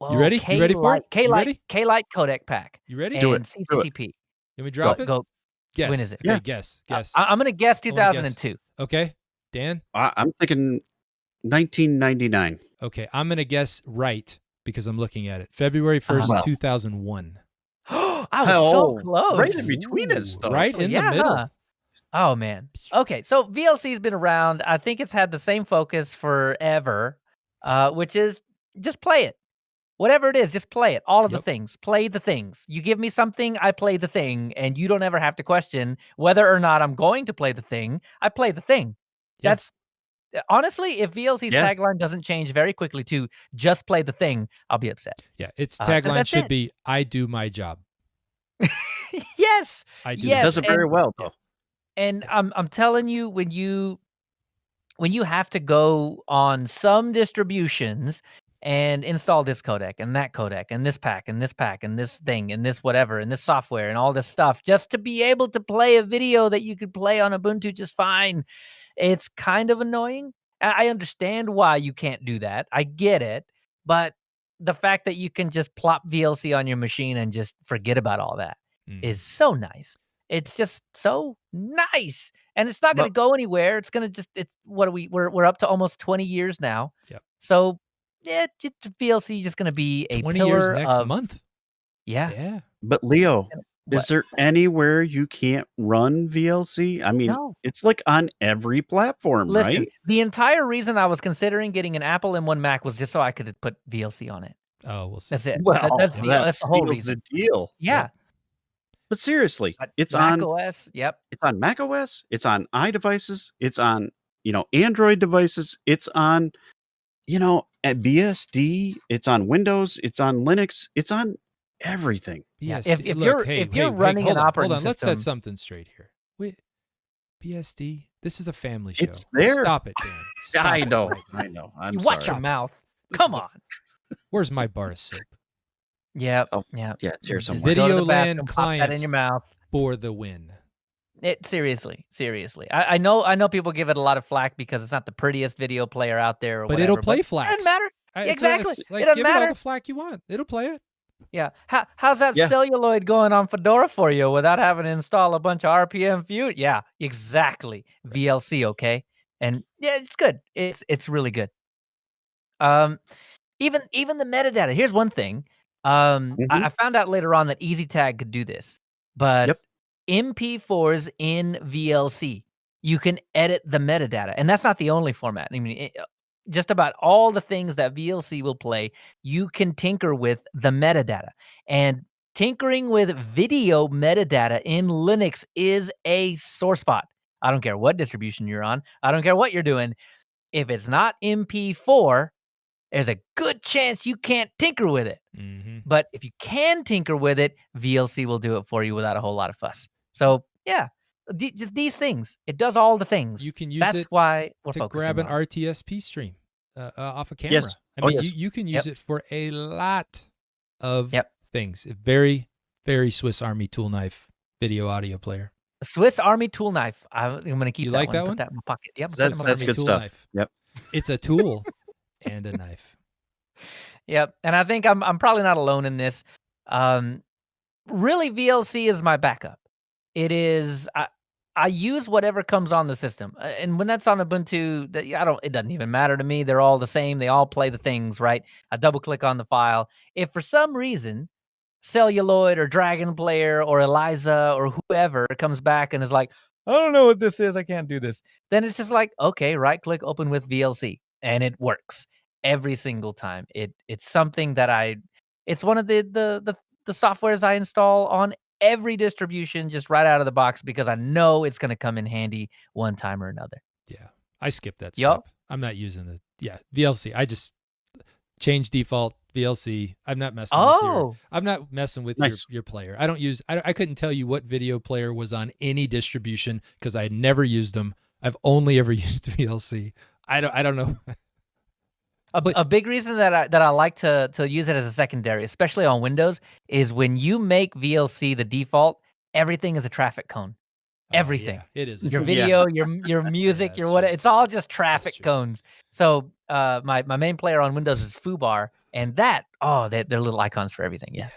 ready? You ready for it? You ready? K-Lite codec pack. You ready? And Do it. CCCP. Can we drop it? Go. Guess. When is it? Okay, Yeah. guess. I'm gonna guess Only guess. 2002. Okay, Dan. I'm thinking 1999. Okay, I'm gonna guess right because I'm looking at it. February 1st, Well. 2001. I was so close. Right in between us, though. Right in the middle. Huh? Oh man. Okay, so VLC's been around. I think it's had the same focus forever. which is just play it. Whatever it is, just play it. All of the Yep. things. Play the things. You give me something, I play the thing, and you don't ever have to question whether or not I'm going to play the thing. I play the thing. Yeah. That's honestly, if VLC's Yeah. tagline doesn't change very quickly to just play the thing, I'll be upset. Yeah, its So tagline that's should it. be, I do my job. Yes. I do. Yes. Does it very and- well though. And I'm telling you, when you have to go on some distributions and install this codec and that codec and this pack and this pack and this thing and this whatever and this software and all this stuff just to be able to play a video that you could play on Ubuntu just fine, it's kind of annoying. I understand why you can't do that. I get it. But the fact that you can just plop VLC on your machine and just forget about all that is so nice. It's just so nice. And it's not going to go anywhere. It's going to just, it's what are we're up to almost 20 years now. Yep. So yeah, VLC is just going to be a 20 pillar years next of, month. Yeah. Yeah. But Leo, What? is there anywhere you can't run VLC? I mean, No. it's like on every platform, Listen, right? the entire reason I was considering getting an Apple M1 Mac was just so I could put VLC on it. Oh, we'll see. That's it. Well, that's the whole seals reason. the deal. Yeah. But seriously, But it's Mac on OS. Yep. it's on Mac OS, it's on iDevices, it's on, Android devices, it's on, at BSD, it's on Windows, it's on Linux, it's on everything. Yeah, BSD. if Look, you're- hey, if you're hey, running hold an on, operating hold on. Let's set system- something straight here. Wait, BSD. This is a family show. It's there. Stop it, Dan. Stop I it know. right now. I know. I'm You sorry. watch your mouth. This Come is a- on. Where's my bar of soap? Yep. Oh, Yep. Yeah, it's here Just somewhere. go to the VideoLAN bathroom, pop that Client. in your mouth. For the win. Seriously. I know people give it a lot of flack because it's not the prettiest video player out there or But whatever. it'll play It flax. doesn't matter. Exactly. Like, It doesn't give it all matter. the flack you want. It'll play it. Yeah. How's that Yeah. celluloid going on Fedora for you without having to install a bunch of RPM view? Yeah, exactly. VLC, okay? And yeah, it's good. It's really good. Even the metadata. Here's one thing. I found out later on that EasyTag could do this, but Yep. MP4s in VLC, you can edit the metadata, and that's not the only format. I mean, just about all the things that VLC will play, you can tinker with the metadata. And tinkering with video metadata in Linux is a sore spot. I don't care what distribution you're on. I don't care what you're doing. If it's not MP4, there's a good chance you can't tinker with it. Mm-hmm. But if you can tinker with it, VLC will do it for you without a whole lot of fuss. So yeah, just these things. It does all the things. You can use That's it why we're to focusing grab an on. RTSP stream off a camera. Yes. I Oh, mean, yes. you can use it for a lot of Yep. things. A very, very Swiss Army tool knife video audio player. A Swiss Army tool knife. I'm going to keep You that like one. that Put one? that in my pocket. Yep. That's- put it in my that's pocket. good tool stuff. Knife. Yep. It's a tool and a knife. Yep. And I think I'm probably not alone in this. Really, VLC is my backup. It is. I use whatever comes on the system, and when that's on Ubuntu, it doesn't even matter to me. They're all the same. They all play the things, right? I double click on the file. If for some reason Celluloid or Dragon Player or Eliza or whoever comes back and is like, I don't know what this is, I can't do this, then it's just like, okay, right click, open with VLC, and it works every single time. It's something that it's one of the softwares I install on every distribution just right out of the box because I know it's going to come in handy one time or another. Yeah. I skipped that Yup. step. I'm not using VLC. I just change default VLC. I'm not messing with Nice. your player. I couldn't tell you what video player was on any distribution because I never used them. I've only ever used VLC. I don't know. A big reason that I like to use it as a secondary, especially on Windows, is when you make VLC the default, everything is a traffic cone. Everything. Yeah, it is. Your Yeah. video, your music, that's your what, true. it's all just traffic true. cones. So my main player on Windows is Foobar, and they're little icons for everything. Yeah.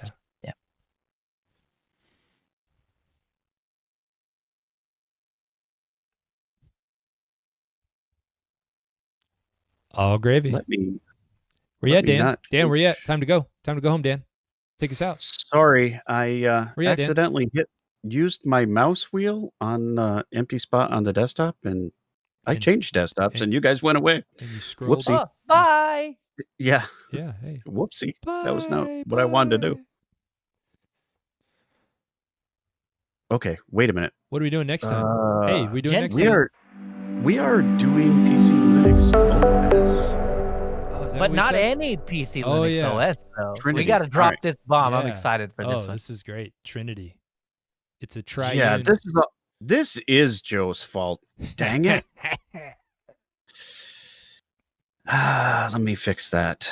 All gravy. Let me. Where you let at, me Dan? not Dan, where you at? change. Time to go. Time to go home, Dan. Take us out. Sorry, I Where you at, Dan? accidentally used my mouse wheel on empty spot on the desktop, and I changed desktops, and you guys went away. And you scroll. Whoopsie. Oh, bye. Yeah. Yeah. Hey. Whoopsie. Bye, That was not what I wanted to do. bye. Okay, wait a minute. What are we doing next time? Hey, we doing next we time? we are doing PC Linux OS. Oh, is that But what we not said? any PC Oh, Linux yeah. OS, though. Trinity. We got to drop Alright. this bomb. I'm Yeah. excited for this Oh, one. this is great. Trinity. It's a triune. Yeah, this is Joe's fault. Dang it. Let me fix that.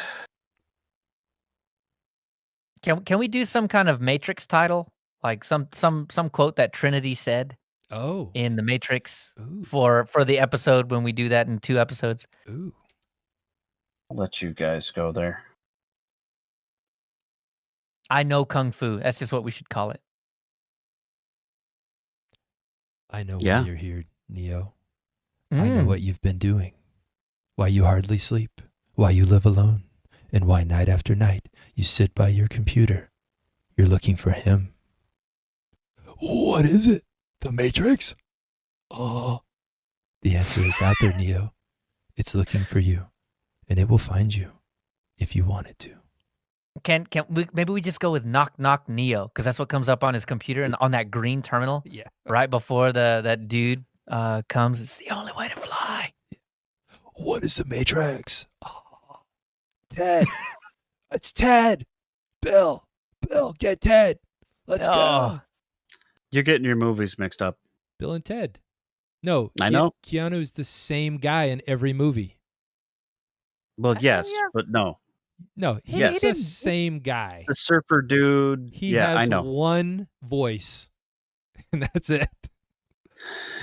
Can we do some kind of Matrix title, like some quote that Trinity said Oh. in the Matrix Ooh. for the episode when we do that in 2 episodes? Ooh. I'll let you guys go there. I know Kung Fu. That's just what we should call it. I know Yeah. why you're here, Neo. I know what you've been doing. Why you hardly sleep. Why you live alone. And why night after night you sit by your computer. You're looking for him. What is it? The Matrix? Oh. The answer is out there, Neo. It's looking for you. And it will find you if you want it to. Can we maybe we just go with knock knock Neo, because that's what comes up on his computer and on that green terminal Yeah. right before that dude comes. It's the only way to fly. What is the Matrix? Oh, Ted. It's Ted. Bill, get Ted. Let's go. You're getting your movies mixed up. Bill and Ted. No, I know. Keanu's the same guy in every movie. Well, yes, yeah. but no. No, he's Yes. the same guy. The surfer dude. He yeah, has I know. one voice, and that's it.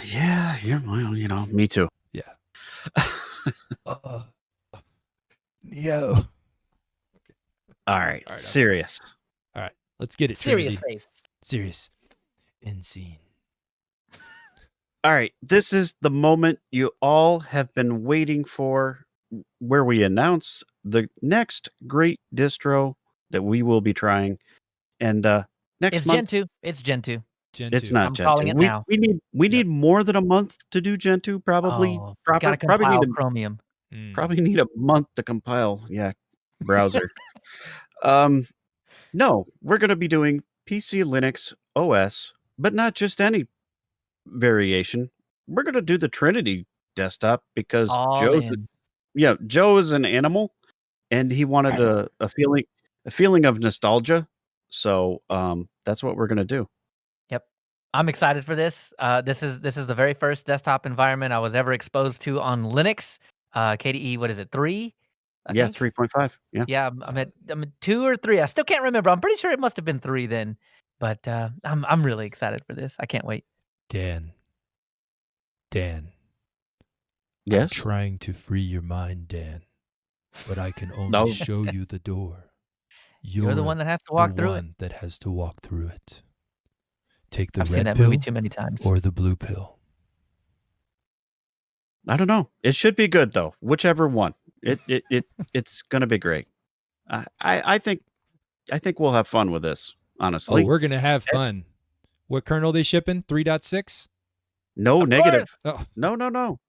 Yeah, well, me too. Yeah. Neo. All right, All right, serious. All right, let's get it. Serious Trinity. face. Serious. End scene. All right, this is the moment you all have been waiting for, where we announce the next great distro that we will be trying. And next It's month, Gen 2. It's Gen 2. Gen it's 2. not I'm Gen calling 2. it now. We need more than a month to do Gen 2. Probably, Oh, gotta probably compile need Chromium. probably need a month to compile. Yeah, browser. No, we're going to be doing PC Linux OS, but not just any variation. We're going to do the Trinity desktop because All Joe is an animal, and he wanted a feeling of nostalgia. So that's what we're going to do. Yep. I'm excited for this. This is the very first desktop environment I was ever exposed to on Linux. KDE, what is it, 3? I think? 3.5. Yeah. Yeah, I'm at 2 or 3. I still can't remember. I'm pretty sure it must have been 3 then. But I'm really excited for this. I can't wait. Dan. Yes. I'm trying to free your mind, Dan, but I can only No. show you the door. You're the one that has to walk through it. that has to walk through it. Take the I've red seen that pill movie too many times. or the blue pill. I don't know. It should be good though. Whichever one. It's going to be great. I think we'll have fun with this. Honestly. Oh, we're gonna have fun. What kernel they shipping? 3.6? No Of negative. Oh, No.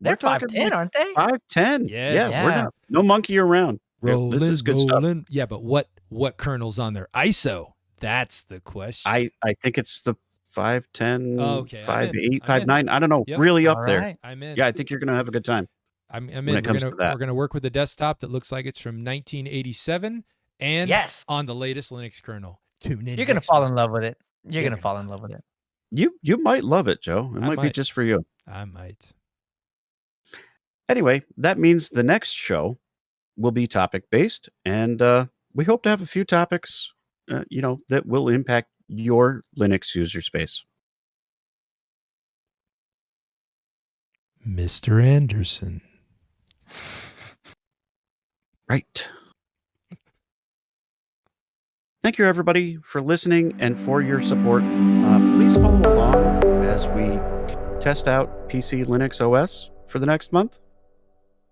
They're We're talking 510, aren't they? 510. Yes. Yeah, we're Yeah. not no monkey around. rolling, This is good stuff. rolling. Yeah, but what kernel's on there? ISO. That's the question. I think it's the 510, Oh, okay, I'm in. 5.8, I'm in. 5.9. I don't know. Yep. Really up All there. right. I'm in. Yeah, I think you're going to have a good time. I'm in. when it comes to that. We're gonna work with a desktop that looks like it's from 1987 and Yes. on the latest Linux kernel. Tune in. You're going to next fall month. in love with it. You're Yeah. going to fall in love with it. You might love it, Joe. It I might be might. just for you. I might. Anyway, that means the next show will be topic based, and we hope to have a few topics, that will impact your Linux user space. Mr. Anderson. Right. Thank you, everybody, for listening and for your support. Please follow along as we test out PC Linux OS for the next month.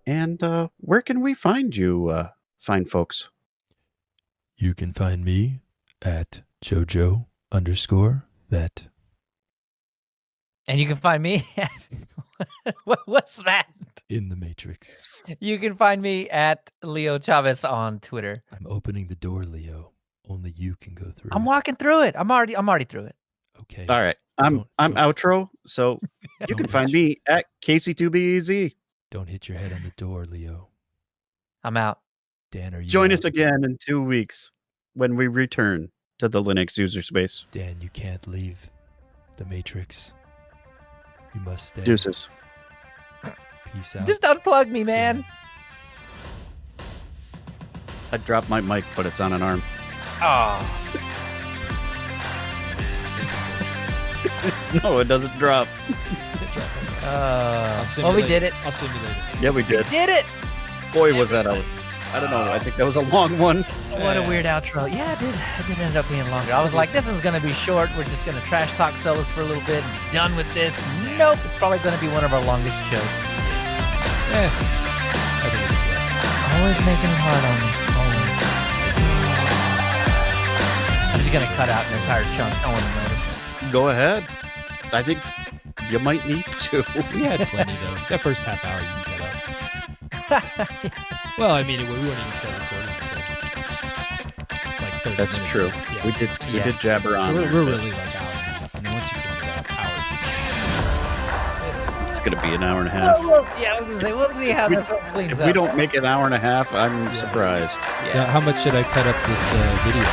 And where can we find you, fine folks? You can find me at Jojo_vet. And you can find me at What's that? In the Matrix. You can find me at Leo Chavez on Twitter. I'm opening the door, Leo. Only you can go through. I'm walking through it. I'm already through it. Okay. All right. I'm outro, so you can find me at Casey2BEZ. Don't hit your head on the door, Leo. I'm out. Dan, are you Join out? us again in 2 weeks when we return to the Linux user space. Dan, you can't leave the Matrix. You must stay. Deuces. Peace out. Just unplug me, man. I dropped my mic, but it's on an arm. Oh. No, it doesn't drop. Well, we did it. I'll simulate it. Yeah, we did. Did it. Boy, was that out. I don't know. I think that was a long one. What a weird outro. Yeah, it did end up being longer. I was like, this one's going to be short. We're just going to trash talk Solus for a little bit and be done with this. Nope. It's probably going to be one of our longest shows. I think it's good. Always making it hard on me. Always. I'm just going to cut out an entire chunk. I want to notice. Go ahead. I think you might need to. We had plenty, though. That first half hour you can cut out. Well, I mean, we wouldn't even start recording until like 30 That's minutes. true. Yeah. We did jabber on. So there, we're but really like hour and a half. I mean, once you put it out, hour. It's gonna be an hour and a half. Yeah, I was going to say, we'll see how this one cleans If up. we don't make an hour and a half, I'm surprised. So how much should I cut up this video?